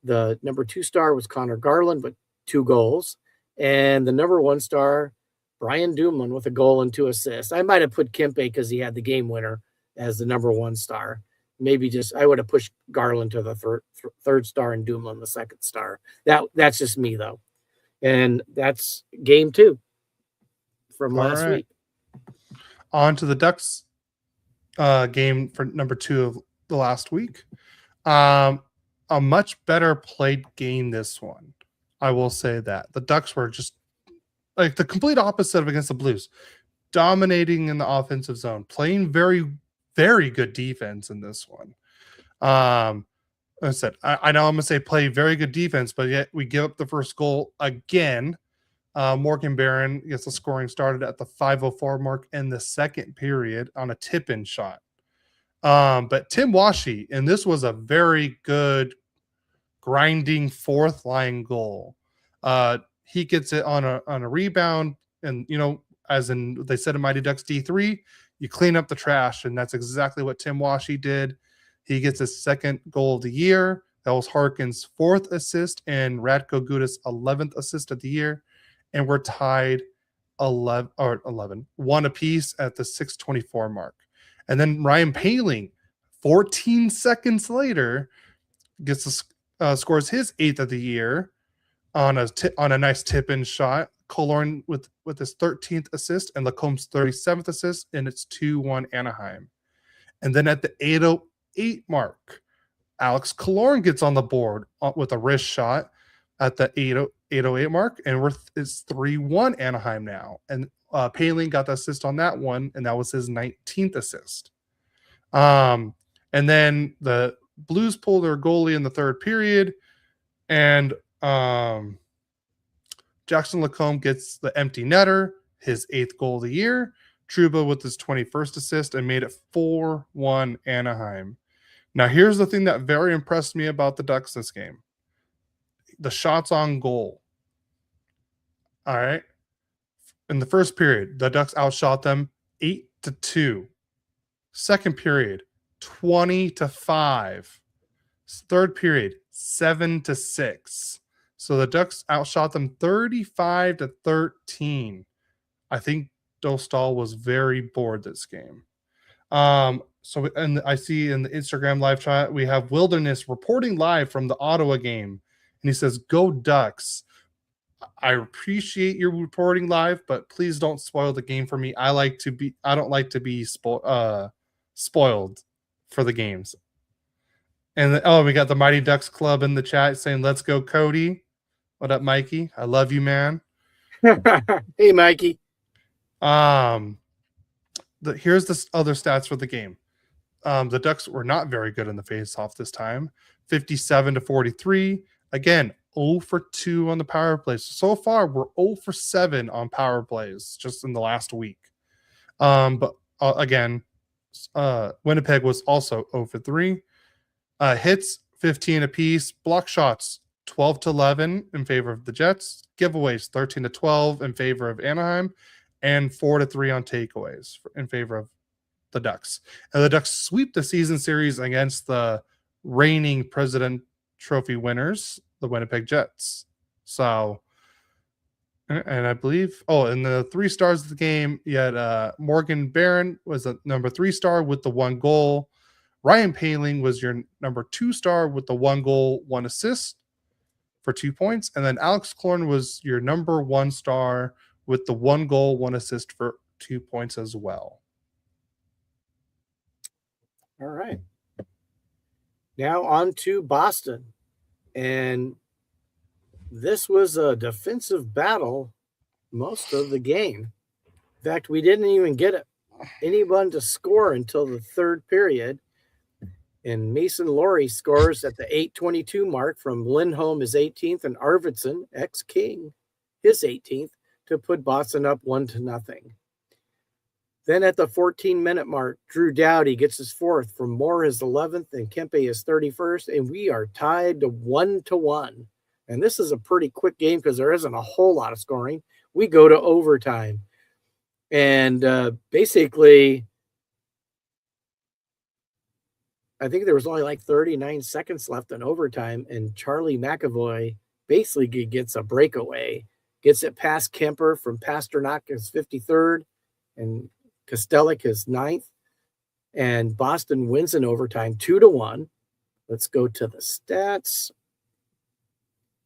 The number 2 star was Connor Garland with 2 goals. And the number 1 star, Brian Dumoulin, with a goal and 2 assists. I might have put Kempe because he had the game winner as the number 1 star. maybe I would have pushed Garland to the third star and Dumoulin the second star. That's just me though. And that's game 2 from last week. On to the Ducks game for number 2 of the last week. A much better played game this one. I will say that. The Ducks were just like the complete opposite of against the Blues. Dominating in the offensive zone, playing very, very good defense in this one. Like I said, I know I'm going to say play very good defense, but yet we give up the first goal again. Morgan Barron gets the scoring started at the 5:04 mark in the second period on a tip-in shot. But Tim Washi, and this was a very good grinding fourth line goal. He gets it on a rebound, and as in they said in Mighty Ducks D3, you clean up the trash, and that's exactly what Tim Washi did. He gets his second goal of the year. That was Harkin's 4th assist and Radko Gudas' 11th assist of the year, and we're tied 1 apiece at the 6:24 mark. And then Ryan Poehling, 14 seconds later, scores his 8th of the year on a nice tip-in shot. Killorn with his 13th assist and Lacombe's 37th assist, and it's 2-1 Anaheim. And then at the 8:08 mark, Alex Killorn gets on the board with a wrist shot at the 8:08 mark, and it's 3-1 Anaheim now. And Poehling got the assist on that one, and that was his 19th assist. And then the Blues pull their goalie in the third period, and Jackson Lacombe gets the empty netter, his 8th goal of the year. Trouba with his 21st assist, and made it 4-1 Anaheim. Now, here's the thing that very impressed me about the Ducks this game. The shots on goal. All right. In the first period, the Ducks outshot them 8-2. Second period, 20-5. Third period, 7-6. So the Ducks outshot them 35-13. I think Dostal was very bored this game. And I see in the Instagram live chat, we have Wilderness reporting live from the Ottawa game. And he says, "Go Ducks. I appreciate your reporting live, but please don't spoil the game for me. I don't like to be spoiled for the games." And we got the Mighty Ducks Club in the chat saying, "Let's go, Cody." What up, Mikey? I love you, man. Hey, Mikey. Here's the other stats for the game. The Ducks were not very good in the face-off this time. 57-43. Again, 0-for-2 on the power plays. So far, we're 0-for-7 on power plays just in the last week. But again, Winnipeg was also 0-for-3. Hits, 15 apiece. Block shots, 12-11 in favor of the Jets. Giveaways, 13-12 in favor of Anaheim. And 4-3 on takeaways in favor of the Ducks. And the Ducks sweep the season series against the reigning President Trophy winners, the Winnipeg Jets. So, and I believe, in the 3 stars of the game, you had Morgan Barron was a number 3 star with the 1 goal. Ryan Poehling was your number 2 star with the 1 goal, 1 assist for 2 points. And then Alex Killorn was your number 1 star with the 1 goal, 1 assist for 2 points as well. All right. Now on to Boston. And this was a defensive battle most of the game. In fact, we didn't even get anyone to score until the third period. And Mason Laurie scores at the 8:22 mark from Lindholm, his 18th, and Arvidsson, ex-King, his 18th, to put Boston up 1-0. Then at the 14-minute mark, Drew Doughty gets his 4th from Moore, his 11th, and Kempe his 31st, and we are tied to 1-1. And this is a pretty quick game because there isn't a whole lot of scoring. We go to overtime. And basically, I think there was only like 39 seconds left in overtime, and Charlie McAvoy basically gets a breakaway, gets it past Kemper from Pasternak, his 53rd, and Kostelic, his 9th. And Boston wins in overtime 2-1. Let's go to the stats.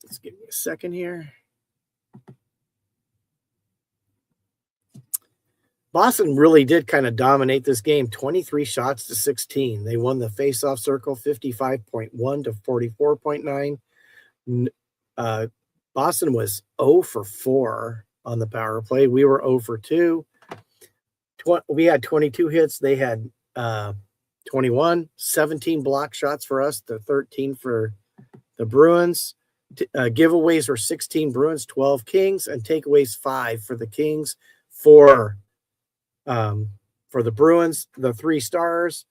Let's give me a second here. Boston really did kind of dominate this game, 23 shots to 16. They won the faceoff circle 55.1 to 44.9. Boston was 0 for 4 on the power play. We were 0 for 2. We had 22 hits. They had 21, 17 block shots for us, to 13 for the Bruins. Giveaways were 16 Bruins, 12 Kings, and takeaways 5 for the Kings, for the Bruins, the 3 stars.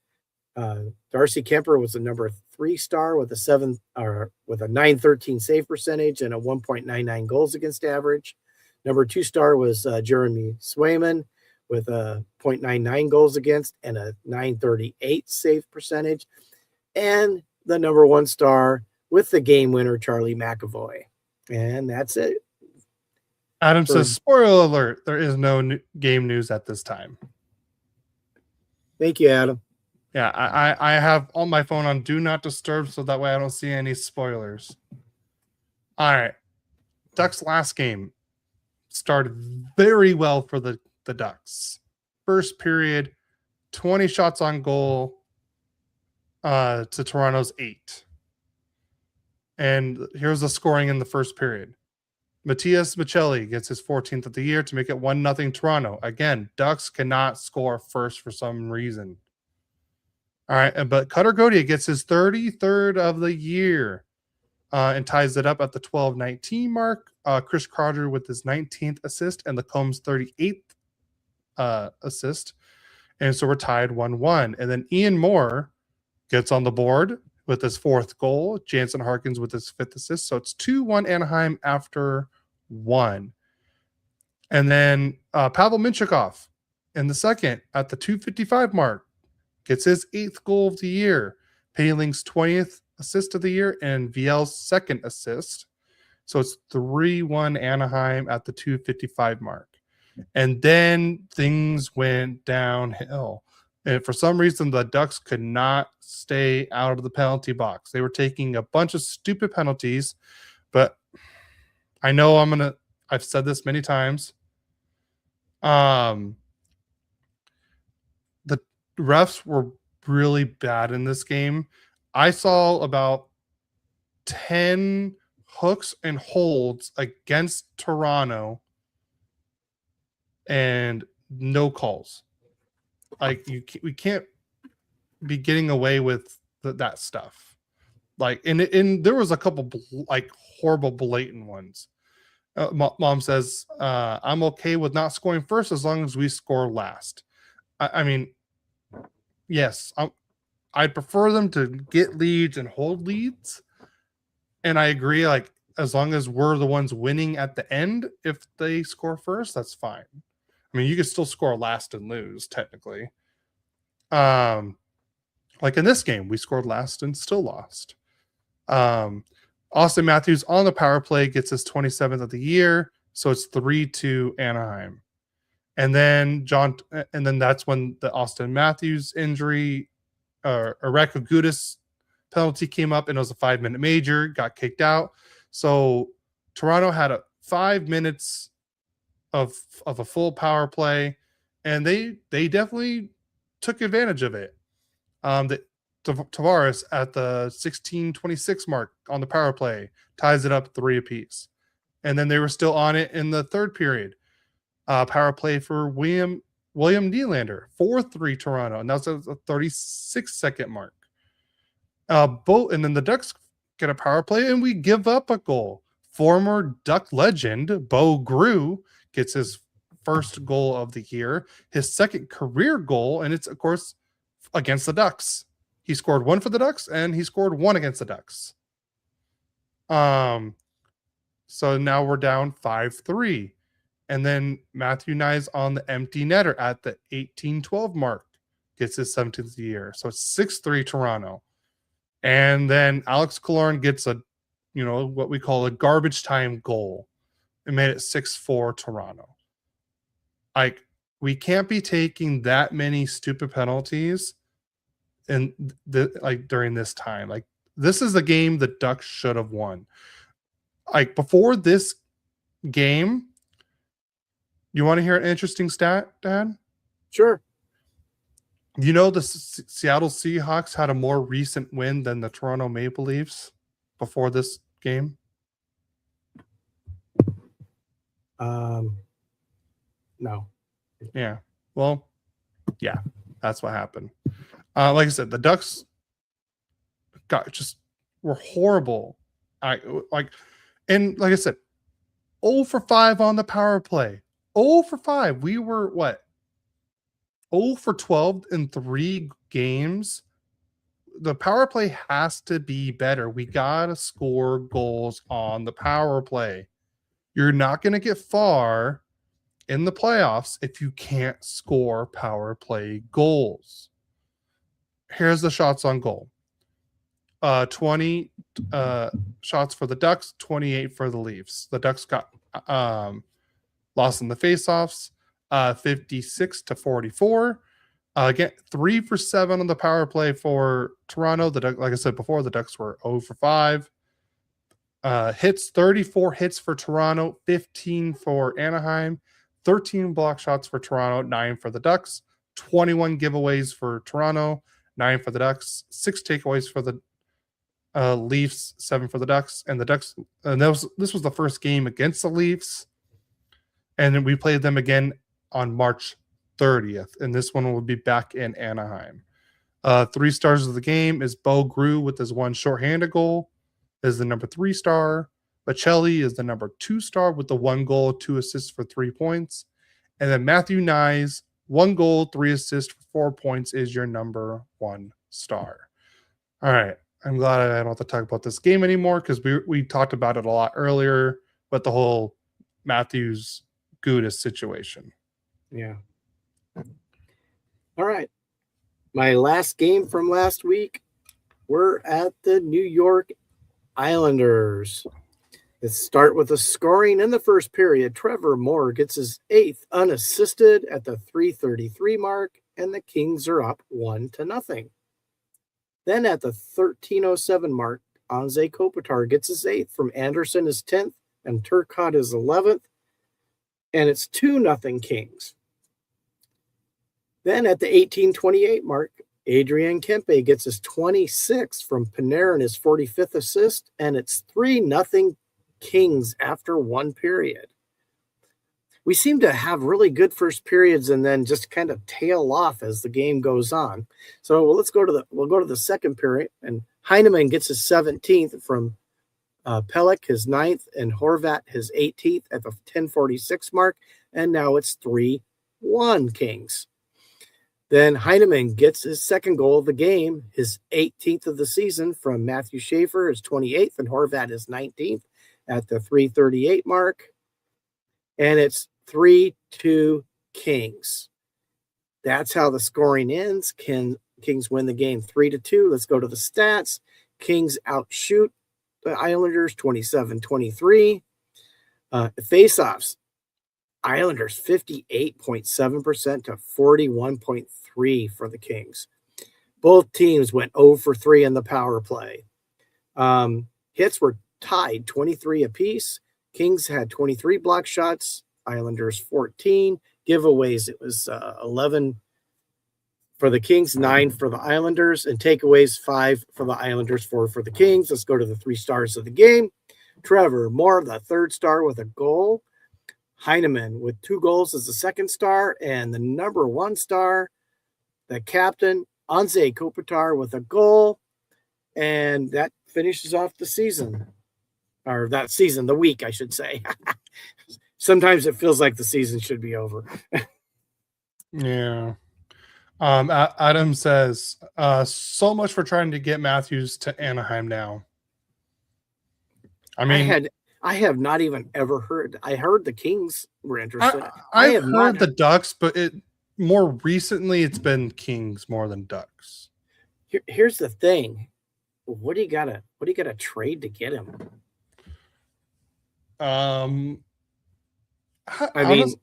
Darcy Kemper was the number 3 star with a .913 save percentage and a 1.99 goals against average. Number 2 star was Jeremy Swayman with a .99 goals against and a .938 save percentage. And the number 1 star with the game winner, Charlie McAvoy. And that's it. Adam says, spoiler alert, there is no game news at this time. Thank you, Adam. Yeah, I have on my phone on Do Not Disturb, so that way I don't see any spoilers. All right. Ducks last game started very well for the Ducks. First period, 20 shots on goal to Toronto's 8. And here's the scoring in the first period. Matias Maccelli gets his 14th of the year to make it 1-0 Toronto. Again, Ducks cannot score first for some reason. All right, but Cutter Gauthier gets his 33rd of the year and ties it up at the 12-19 mark. Chris Carter with his 19th assist and the Combs 38th assist. And so we're tied 1-1. And then Ian Moore gets on the board with his 4th goal. Jansen Harkins with his 5th assist. So it's 2-1 Anaheim after 1. And then Pavel Minchikov in the second at the 2:55 mark gets his 8th goal of the year. Paling's 20th assist of the year and VL's 2nd assist. So it's 3-1 Anaheim at the 2:55 mark. And then things went downhill. And for some reason, the Ducks could not stay out of the penalty box. They were taking a bunch of stupid penalties, but I know I've said this many times. The refs were really bad in this game. I saw about 10 hooks and holds against Toronto and no calls. We can't be getting away with that stuff. And there was a couple horrible blatant ones. Mom says, I'm okay with not scoring first as long as we score last. I mean, yes, I'd prefer them to get leads and hold leads. And I agree, as long as we're the ones winning at the end, if they score first, that's fine. I mean, you could still score last and lose, technically. Like in this game, we scored last and still lost. Austin Matthews on the power play gets his 27th of the year, so it's 3-2 Anaheim. And then that's when the Austin Matthews injury, Radko Gudas penalty came up, and it was a 5-minute major, got kicked out. So Toronto had 5 minutes of a full power play, and they definitely took advantage of it. Tavares at the 16:26 mark on the power play ties it up 3 apiece. And then they were still on it in the third period. Power play for William Nylander, 4-3 Toronto, and that's a 36-second mark. And then the Ducks get a power play, and we give up a goal. Former Duck legend Bo Grew gets his first goal of the year, his 2nd career goal, and it's, of course, against the Ducks. He scored 1 for the Ducks, and he scored 1 against the Ducks. So now we're down 5-3. And then Matthew Nyes on the empty netter at the 18-12 mark gets his 17th of the year. So it's 6-3 Toronto. And then Alex Killorn gets what we call a garbage time goal. It made it 6-4 Toronto. We can't be taking that many stupid penalties during this time. Like, this is a game the Ducks should have won. Like, before this game, you want to hear an interesting stat, Dad? Sure. You know, the Seattle Seahawks had a more recent win than the Toronto Maple Leafs before this game. No. Yeah. Well, yeah, that's what happened. Like I said, the Ducks were horrible. And like I said, 0 for 5 on the power play. 0 for 5. We were what? 0 for 12 in 3 games. The power play has to be better. We got to score goals on the power play. You're not going to get far in the playoffs if you can't score power play goals. Here's the shots on goal. 20 shots for the Ducks, 28 for the Leafs. The Ducks got lost in the faceoffs, 56-44. Again, 3 for 7 on the power play for Toronto. Like I said before, the Ducks were 0 for 5. Hits, 34 hits for Toronto, 15 for Anaheim, 13 block shots for Toronto, 9 for the Ducks, 21 giveaways for Toronto, 9 for the Ducks, 6 takeaways for the Leafs, 7 for the Ducks. And the Ducks, and this was the first game against the Leafs. And then we played them again on March 30th. And this one will be back in Anaheim. 3 stars of the game is Bo Grew with his 1 shorthanded goal, is the number 3 star. Bocelli is the number 2 star with the 1 goal, 2 assists for 3 points. And then Matthew Nyes, 1 goal, 3 assists for 4 points is your number 1 star. All right. I'm glad I don't have to talk about this game anymore because we talked about it a lot earlier, but the whole Matthews Gudas situation. Yeah. All right. My last game from last week, we're at the New York Islanders. Let's start with the scoring in the first period. Trevor Moore gets his 8th unassisted at the 3:33 mark, and the Kings are up 1-0. Then at the 13:07 mark, Anze Kopitar gets his 8th from Anderson, his 10th, and Turcotte his 11th, and it's 2-0 Kings. Then at the 18:28 mark, Adrian Kempe gets his 26th from Panarin, his 45th assist, and it's 3-0 Kings after 1 period. We seem to have really good first periods and then just kind of tail off as the game goes on. So we'll go to the second period, and Heineman gets his 17th from Pelech, his 9th, and Horvat his 18th at the 10:46 mark, and now it's 3-1 Kings. Then Heineman gets his 2nd goal of the game, his 18th of the season from Matthew Schaefer, his 28th, and Horvat his 19th at the 3:38 mark. And it's 3-2 Kings. That's how the scoring ends. Kings win the game 3-2. Let's go to the stats. Kings outshoot the Islanders 27-23. Faceoffs. Islanders 58.7% to 41.3 for the Kings. Both teams went 0 for 3 in the power play. Hits were tied 23 apiece. Kings had 23 block shots, Islanders 14. Giveaways, it was 11 for the Kings, 9 for the Islanders, and takeaways, 5 for the Islanders, 4 for the Kings. Let's go to the 3 stars of the game. Trevor Moore, the 3rd star with a goal. Heineman with 2 goals as the 2nd star, and the number 1 star, the captain, Anze Kopitar with a goal, and that finishes off the season. Or that season, the week, I should say. Sometimes it feels like the season should be over. Yeah. Adam says, so much for trying to get Matthews to Anaheim now. I mean, I have not even ever heard. I heard the Kings were interested. I've heard the Ducks, but more recently it's been Kings more than Ducks. Here's the thing. What do you gotta trade to get him? I mean,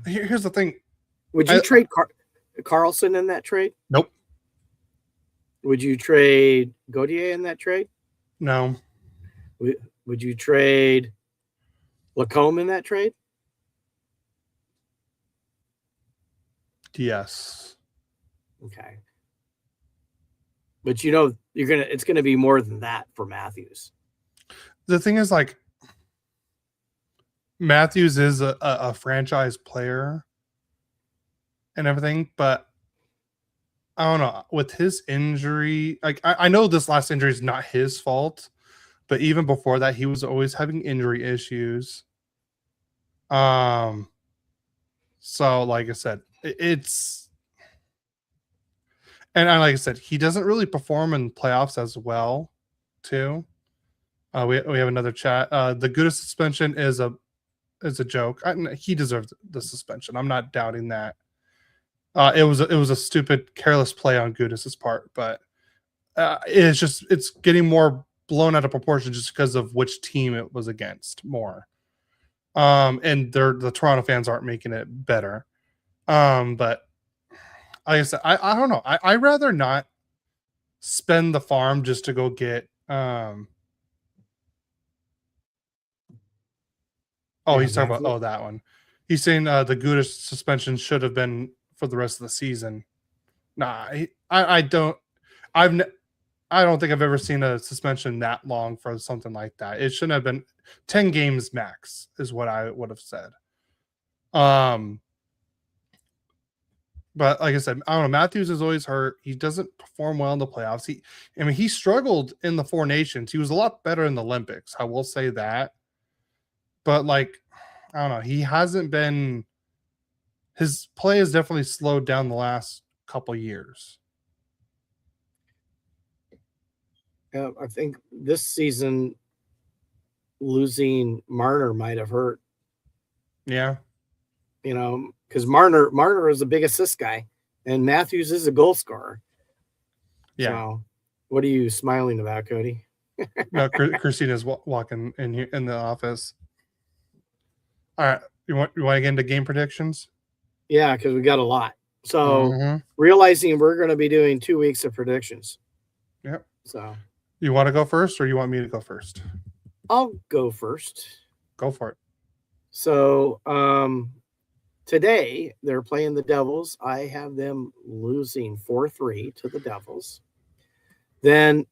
here's the thing. Would you trade Carlson in that trade? Nope. Would you trade Gauthier in that trade? No. Would you trade Lacombe in that trade? Yes. Okay. But you know it's gonna be more than that for Matthews. The thing is, like, Matthews is a franchise player and everything, but I don't know. With his injury, like I know this last injury is not his fault, but even before that, he was always having injury issues. So like I said, it's and like I said, he doesn't really perform in playoffs as well, too. We have another chat. The Gudas suspension is a joke. He deserves the suspension. I'm not doubting that. It was a stupid, careless play on Gudas's part, but it's getting more blown out of proportion just because of which team it was against more. And the Toronto fans aren't making it better. But like I said, I don't know. I rather not spend the farm just to go get. He's talking about that one. He's saying the Gudas suspension should have been for the rest of the season. Nah, I don't. I don't think I've ever seen a suspension that long for something like that. It shouldn't have been 10 games max, is what I would have said. But like I said, I don't know. Matthews is always hurt. He doesn't perform well in the playoffs. He struggled in the Four Nations. He was a lot better in the Olympics. I will say that. But like, I don't know. He hasn't been. His play has definitely slowed down the last couple years. I think this season losing Marner might have hurt. Yeah. Because Marner is a big assist guy, and Matthews is a goal scorer. Yeah. So, what are you smiling about, Cody? No, Christina's walking in here in the office. All right, you want to get into game predictions? Yeah, because we got a lot. So realizing we're going to be doing 2 weeks of predictions. Yep. So you want to go first, or you want me to go first? I'll go first. Go for it. So today they're playing the Devils. I have them losing 4-3 to the Devils. Then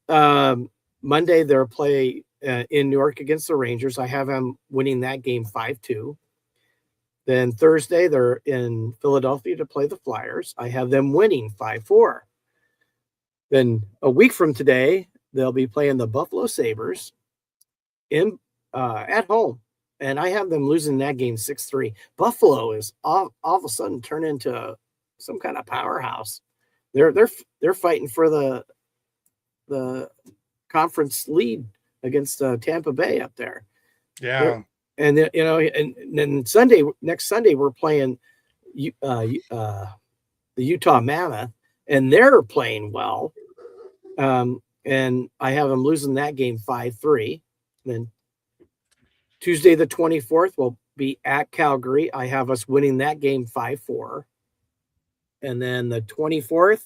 Monday they're playing in New York against the Rangers. I have them winning that game 5-2. Then Thursday they're in Philadelphia to play the Flyers. I have them winning 5-4. Then a week from today they'll be playing the Buffalo Sabres at home. And I have them losing that game 6-3. Buffalo is all of a sudden turned into some kind of powerhouse. They're fighting for the conference lead against Tampa Bay up there. Yeah. And then next Sunday we're playing the Utah Mammoth, and they're playing well. And I have them losing that game 5-3. Then Tuesday the 24th will be at Calgary. I have us winning that game 5-4. And then the 24th,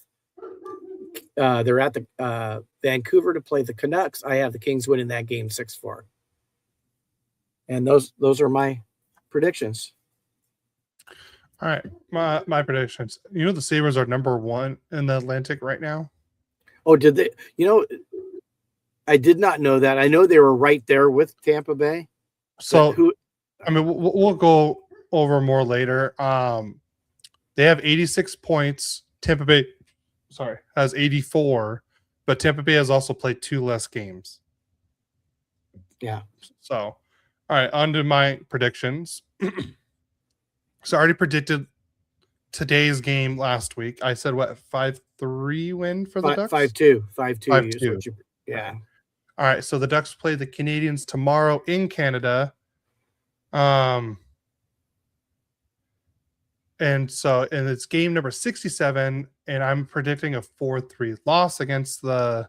they're at the Vancouver to play the Canucks. I have the Kings winning that game 6-4. And those are my predictions. All right, my predictions. The Sabres are number 1 in the Atlantic right now. Oh, did they? I did not know that. I know they were right there with Tampa Bay. So, we'll go over more later. They have 86 points. Tampa Bay, has 84, but Tampa Bay has also played 2 less games. Yeah. So, all right, on to my predictions. So I already predicted today's game last week. I said, 5-3 win for the Ducks? 5-2. 5-2. Yeah. All right, so the Ducks play the Canadiens tomorrow in Canada. And it's game number 67, and I'm predicting a 4-3 loss against the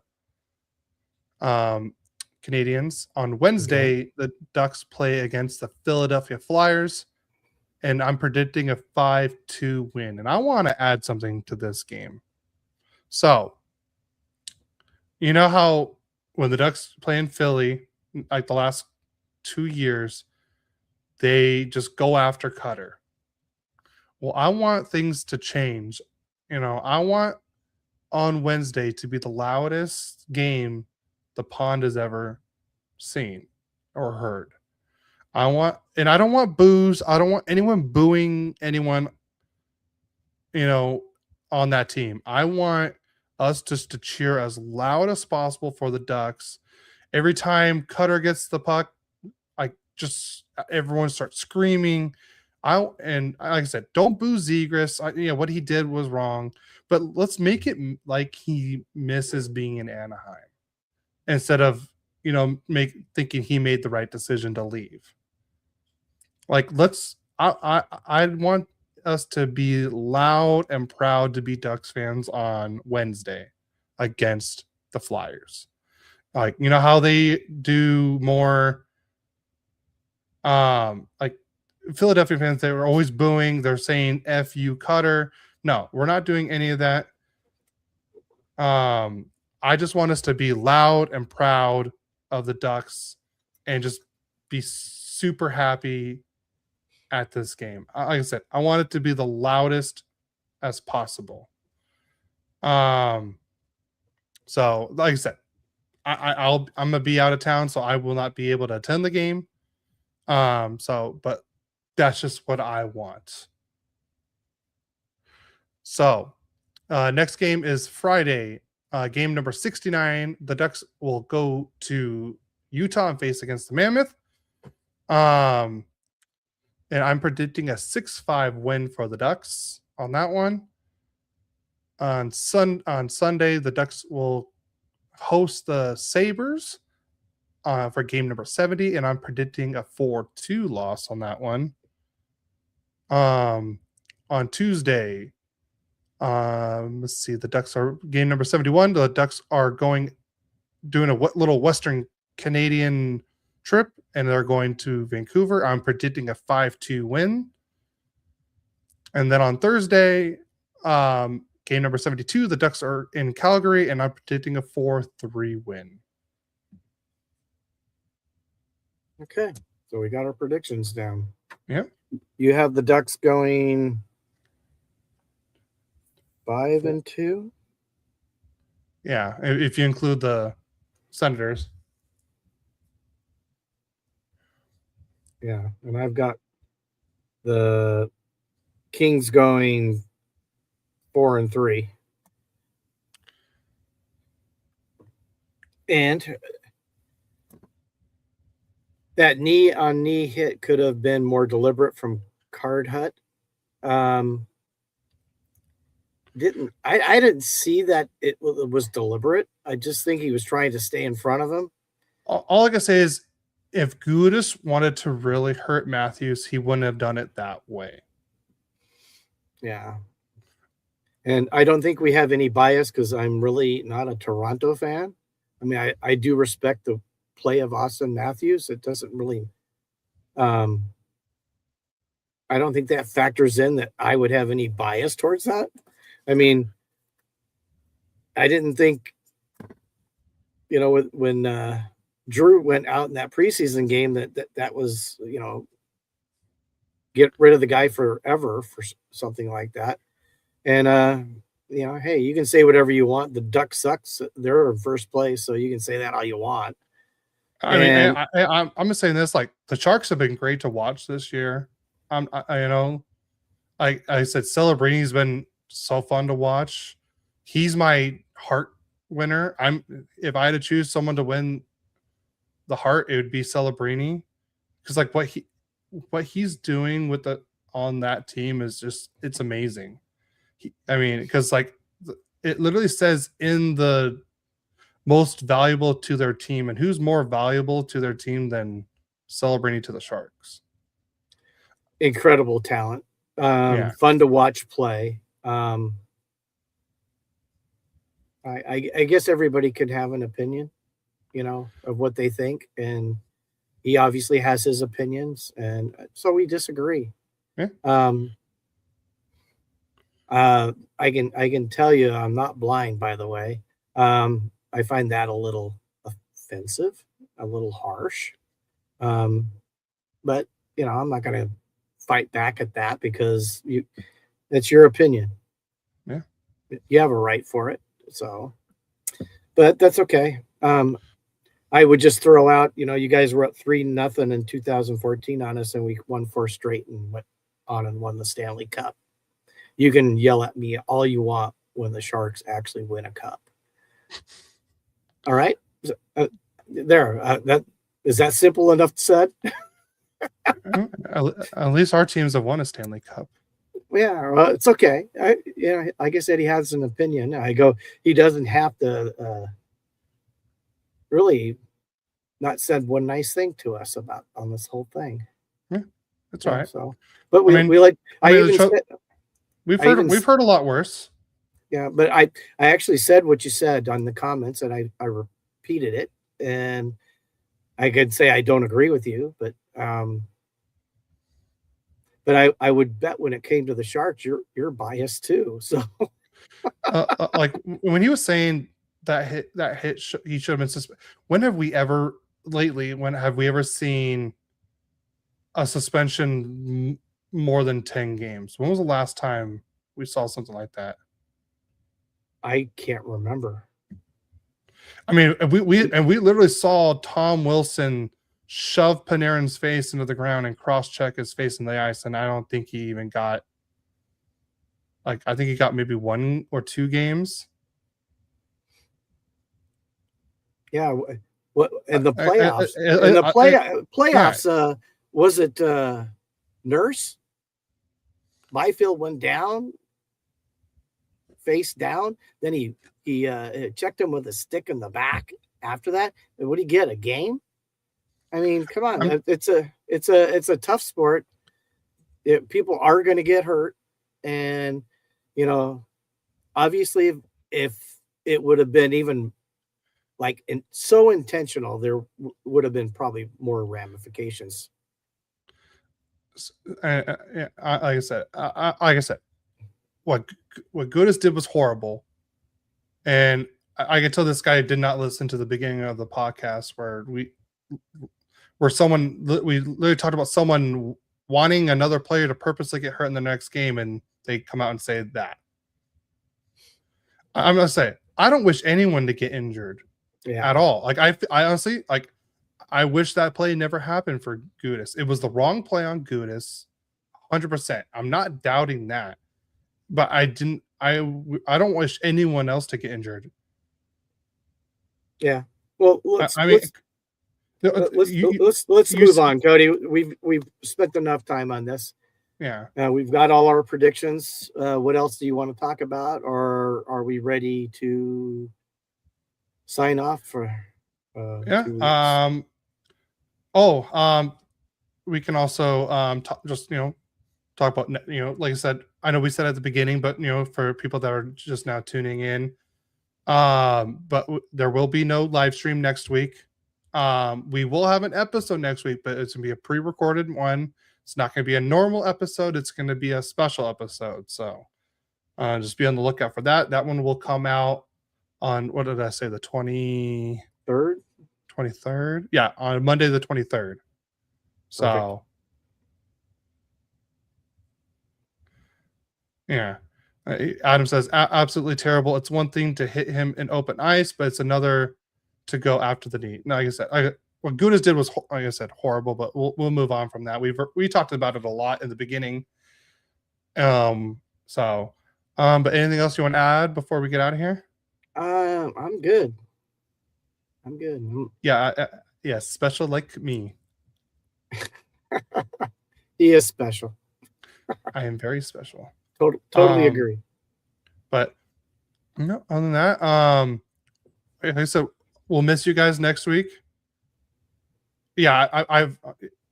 Canadiens. On Wednesday, the Ducks play against the Philadelphia Flyers, and I'm predicting a 5-2 win. And I want to add something to this game. So You know how when the Ducks play in Philly, like the last 2 years, they just go after Cutter. Well, I want things to change. I want on Wednesday to be the loudest game the pond has ever seen or heard. I don't want boos. I don't want anyone booing anyone, you know, on that team. I want us just to cheer as loud as possible for the Ducks. Every time Cutter gets the puck, I just everyone starts screaming. And like I said, don't boo Zegras. What he did was wrong, but let's make it like he misses being in Anaheim instead of thinking he made the right decision to leave. Like I want us to be loud and proud to be Ducks fans on Wednesday against the Flyers. Like how they do more like Philadelphia fans, they were always booing, they're saying F you Cutter. No, we're not doing any of that. I just want us to be loud and proud of the Ducks and just be super happy at this game. Like I said, I want it to be the loudest as possible. So like I said, I'm gonna be out of town, so I will not be able to attend the game. But that's just what I want. So next game is Friday, game number 69. The Ducks will go to Utah and face against the Mammoth. And I'm predicting a 6-5 win for the Ducks on that one. On Sunday, the Ducks will host the Sabres for game number 70, and I'm predicting a 4-2 loss on that one. On Tuesday, let's see, the Ducks are game number 71. The Ducks are doing a little Western Canadian trip, and they're going to Vancouver. I'm predicting a 5-2 win. And then on Thursday, game number 72, the Ducks are in Calgary, and I'm predicting a 4-3 win. Okay, so we got our predictions down. Yep. You have the Ducks going 5-2. Yeah, if you include the Senators. Yeah, and I've got the Kings going 4-3. And that knee-on-knee hit could have been more deliberate from Card Hut. I didn't see that it was deliberate. I just think he was trying to stay in front of him. All I can say is, if Gudas wanted to really hurt Matthews, he wouldn't have done it that way. Yeah. And I don't think we have any bias because I'm really not a Toronto fan. I mean, I do respect the play of Austin Matthews. It doesn't really I don't think that factors in that I would have any bias towards that. I mean, I didn't think, when Drew went out in that preseason game that was, get rid of the guy forever for something like that. And, hey, you can say whatever you want. The Ducks sucks. They're in first place, so you can say that all you want. I'm just saying this, like, the Sharks have been great to watch this year. I said, Celebrini's been so fun to watch. He's my heart winner. If I had to choose someone to win the heart, it would be Celebrini, because like what he's doing on that team is just, it's amazing. Because like it literally says in the most valuable to their team, and who's more valuable to their team than Celebrini to the Sharks? Incredible talent. Fun to watch play. I guess everybody could have an opinion, of what they think, and he obviously has his opinions, and so we disagree. Yeah. I can tell you I'm not blind, by the way. I find that a little offensive, a little harsh. But I'm not going to fight back at that because it's your opinion. Yeah. You have a right for it. So, but that's okay. I would just throw out, you guys were up 3-0 in 2014 on us, and we won 4 straight and went on and won the Stanley Cup. You can yell at me all you want when the Sharks actually win a cup. All right, that is that simple enough said. At least our teams have won a Stanley Cup. Yeah, well, it's okay. Like I said, he has an opinion. He doesn't have to really not said one nice thing to us about on this whole thing. Yeah, that's right. So, but we've heard a lot worse. Yeah, but I actually said what you said on the comments, and I repeated it, and I could say I don't agree with you, but I would bet when it came to the Sharks, you're biased too. So, like when he was saying that hit he should have been suspended. When have we ever seen a suspension more than 10 games? When was the last time we saw something like that? I can't remember. I mean, we literally saw Tom Wilson shove Panarin's face into the ground and cross-check his face in the ice, and I don't think he even got I think he got maybe 1 or 2 games. Yeah, what in the playoffs? In the playoffs, was it Nurse? Byfield went down, face down. Then he checked him with a stick in the back. After that, what did he get? A game? I mean, come on, it's a tough sport. People are going to get hurt, and obviously, if it would have been even so intentional, there would have been probably more ramifications. Like I said, what Gudas did was horrible, and I can tell this guy did not listen to the beginning of the podcast where we literally talked about someone wanting another player to purposely get hurt in the next game, and they come out and say that. I'm gonna say I don't wish anyone to get injured at all. I honestly I wish that play never happened for Gudas. It was the wrong play on Gudas, 100%. I'm not doubting that, but I don't wish anyone else to get injured. Yeah. Well, let's move on, Cody. We've spent enough time on this. Yeah. We've got all our predictions. What else do you want to talk about, or are we ready to sign off for? We can also talk about like I said. I know we said at the beginning, but for people that are just now tuning in, but there will be no live stream next week. We will have an episode next week, but it's gonna be a pre-recorded one. It's not gonna be a normal episode. It's gonna be a special episode. So just be on the lookout for that. That one will come out on, what did I say, the 23rd? Yeah, on Monday the 23rd. So yeah. Adam says absolutely terrible. It's one thing to hit him in open ice, but it's another to go after the knee. No, like I said, what Gudas did was, like I said, horrible. But we'll move on from that. We talked about it a lot in the beginning. But anything else you want to add before we get out of here? I'm good. Yeah, special like me. He is special. I am very special. Totally agree. But no, other than that, like I said, we'll miss you guys next week. Yeah,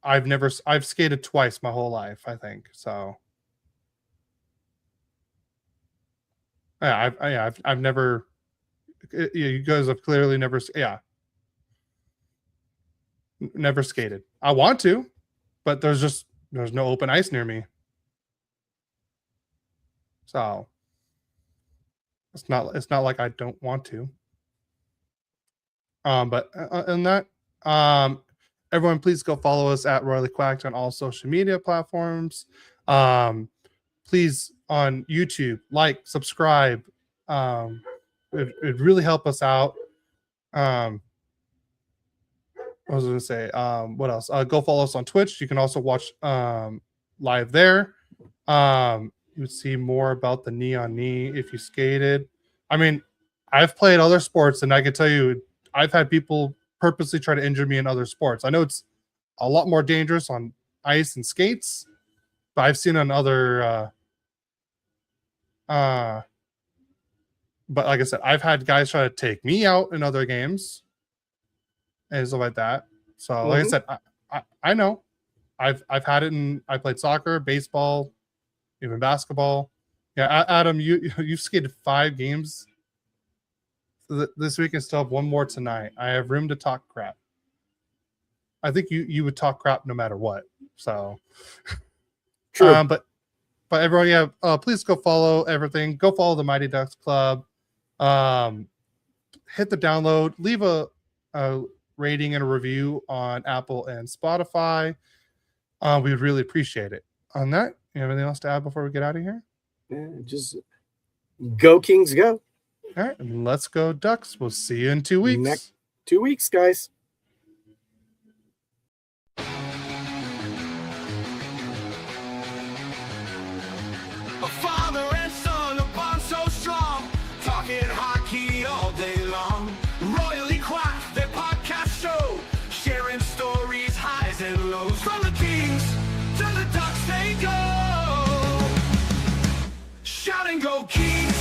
I've skated twice my whole life, I think. So yeah, I've never. You guys have clearly never. Yeah, never skated. I want to, but there's no open ice near me. So it's not like I don't want to. But on that, everyone, please go follow us at Royally Quacked on all social media platforms. Please on YouTube, like, subscribe. It really help us out. What was I going to say? What else? Go follow us on Twitch. You can also watch live there. You would see more about the knee on knee if you skated. I mean, I've played other sports, and I can tell you, I've had people purposely try to injure me in other sports. I know it's a lot more dangerous on ice and skates, but I've seen on other. But like I said, I've had guys try to take me out in other games and stuff like that. So, like I said, I know. I've had it in. I played soccer, baseball, even basketball. Yeah, Adam, you've skated 5 games this week and still have one more tonight. I have room to talk crap. I think you would talk crap no matter what. So, true. But everyone, yeah, please go follow everything. Go follow the Mighty Ducks Club. Hit the download. Leave a rating and a review on Apple and Spotify. We would really appreciate it. On that, you have anything else to add before we get out of here? Yeah, just go Kings, go. All right, and let's go Ducks. We'll see you in 2 weeks. Next 2 weeks, guys. A father and son, a bond so strong, talking hockey all day long. Royally Quacked, their podcast show, sharing stories, highs and lows. From the Kings to the Ducks they go, shout and go Kings.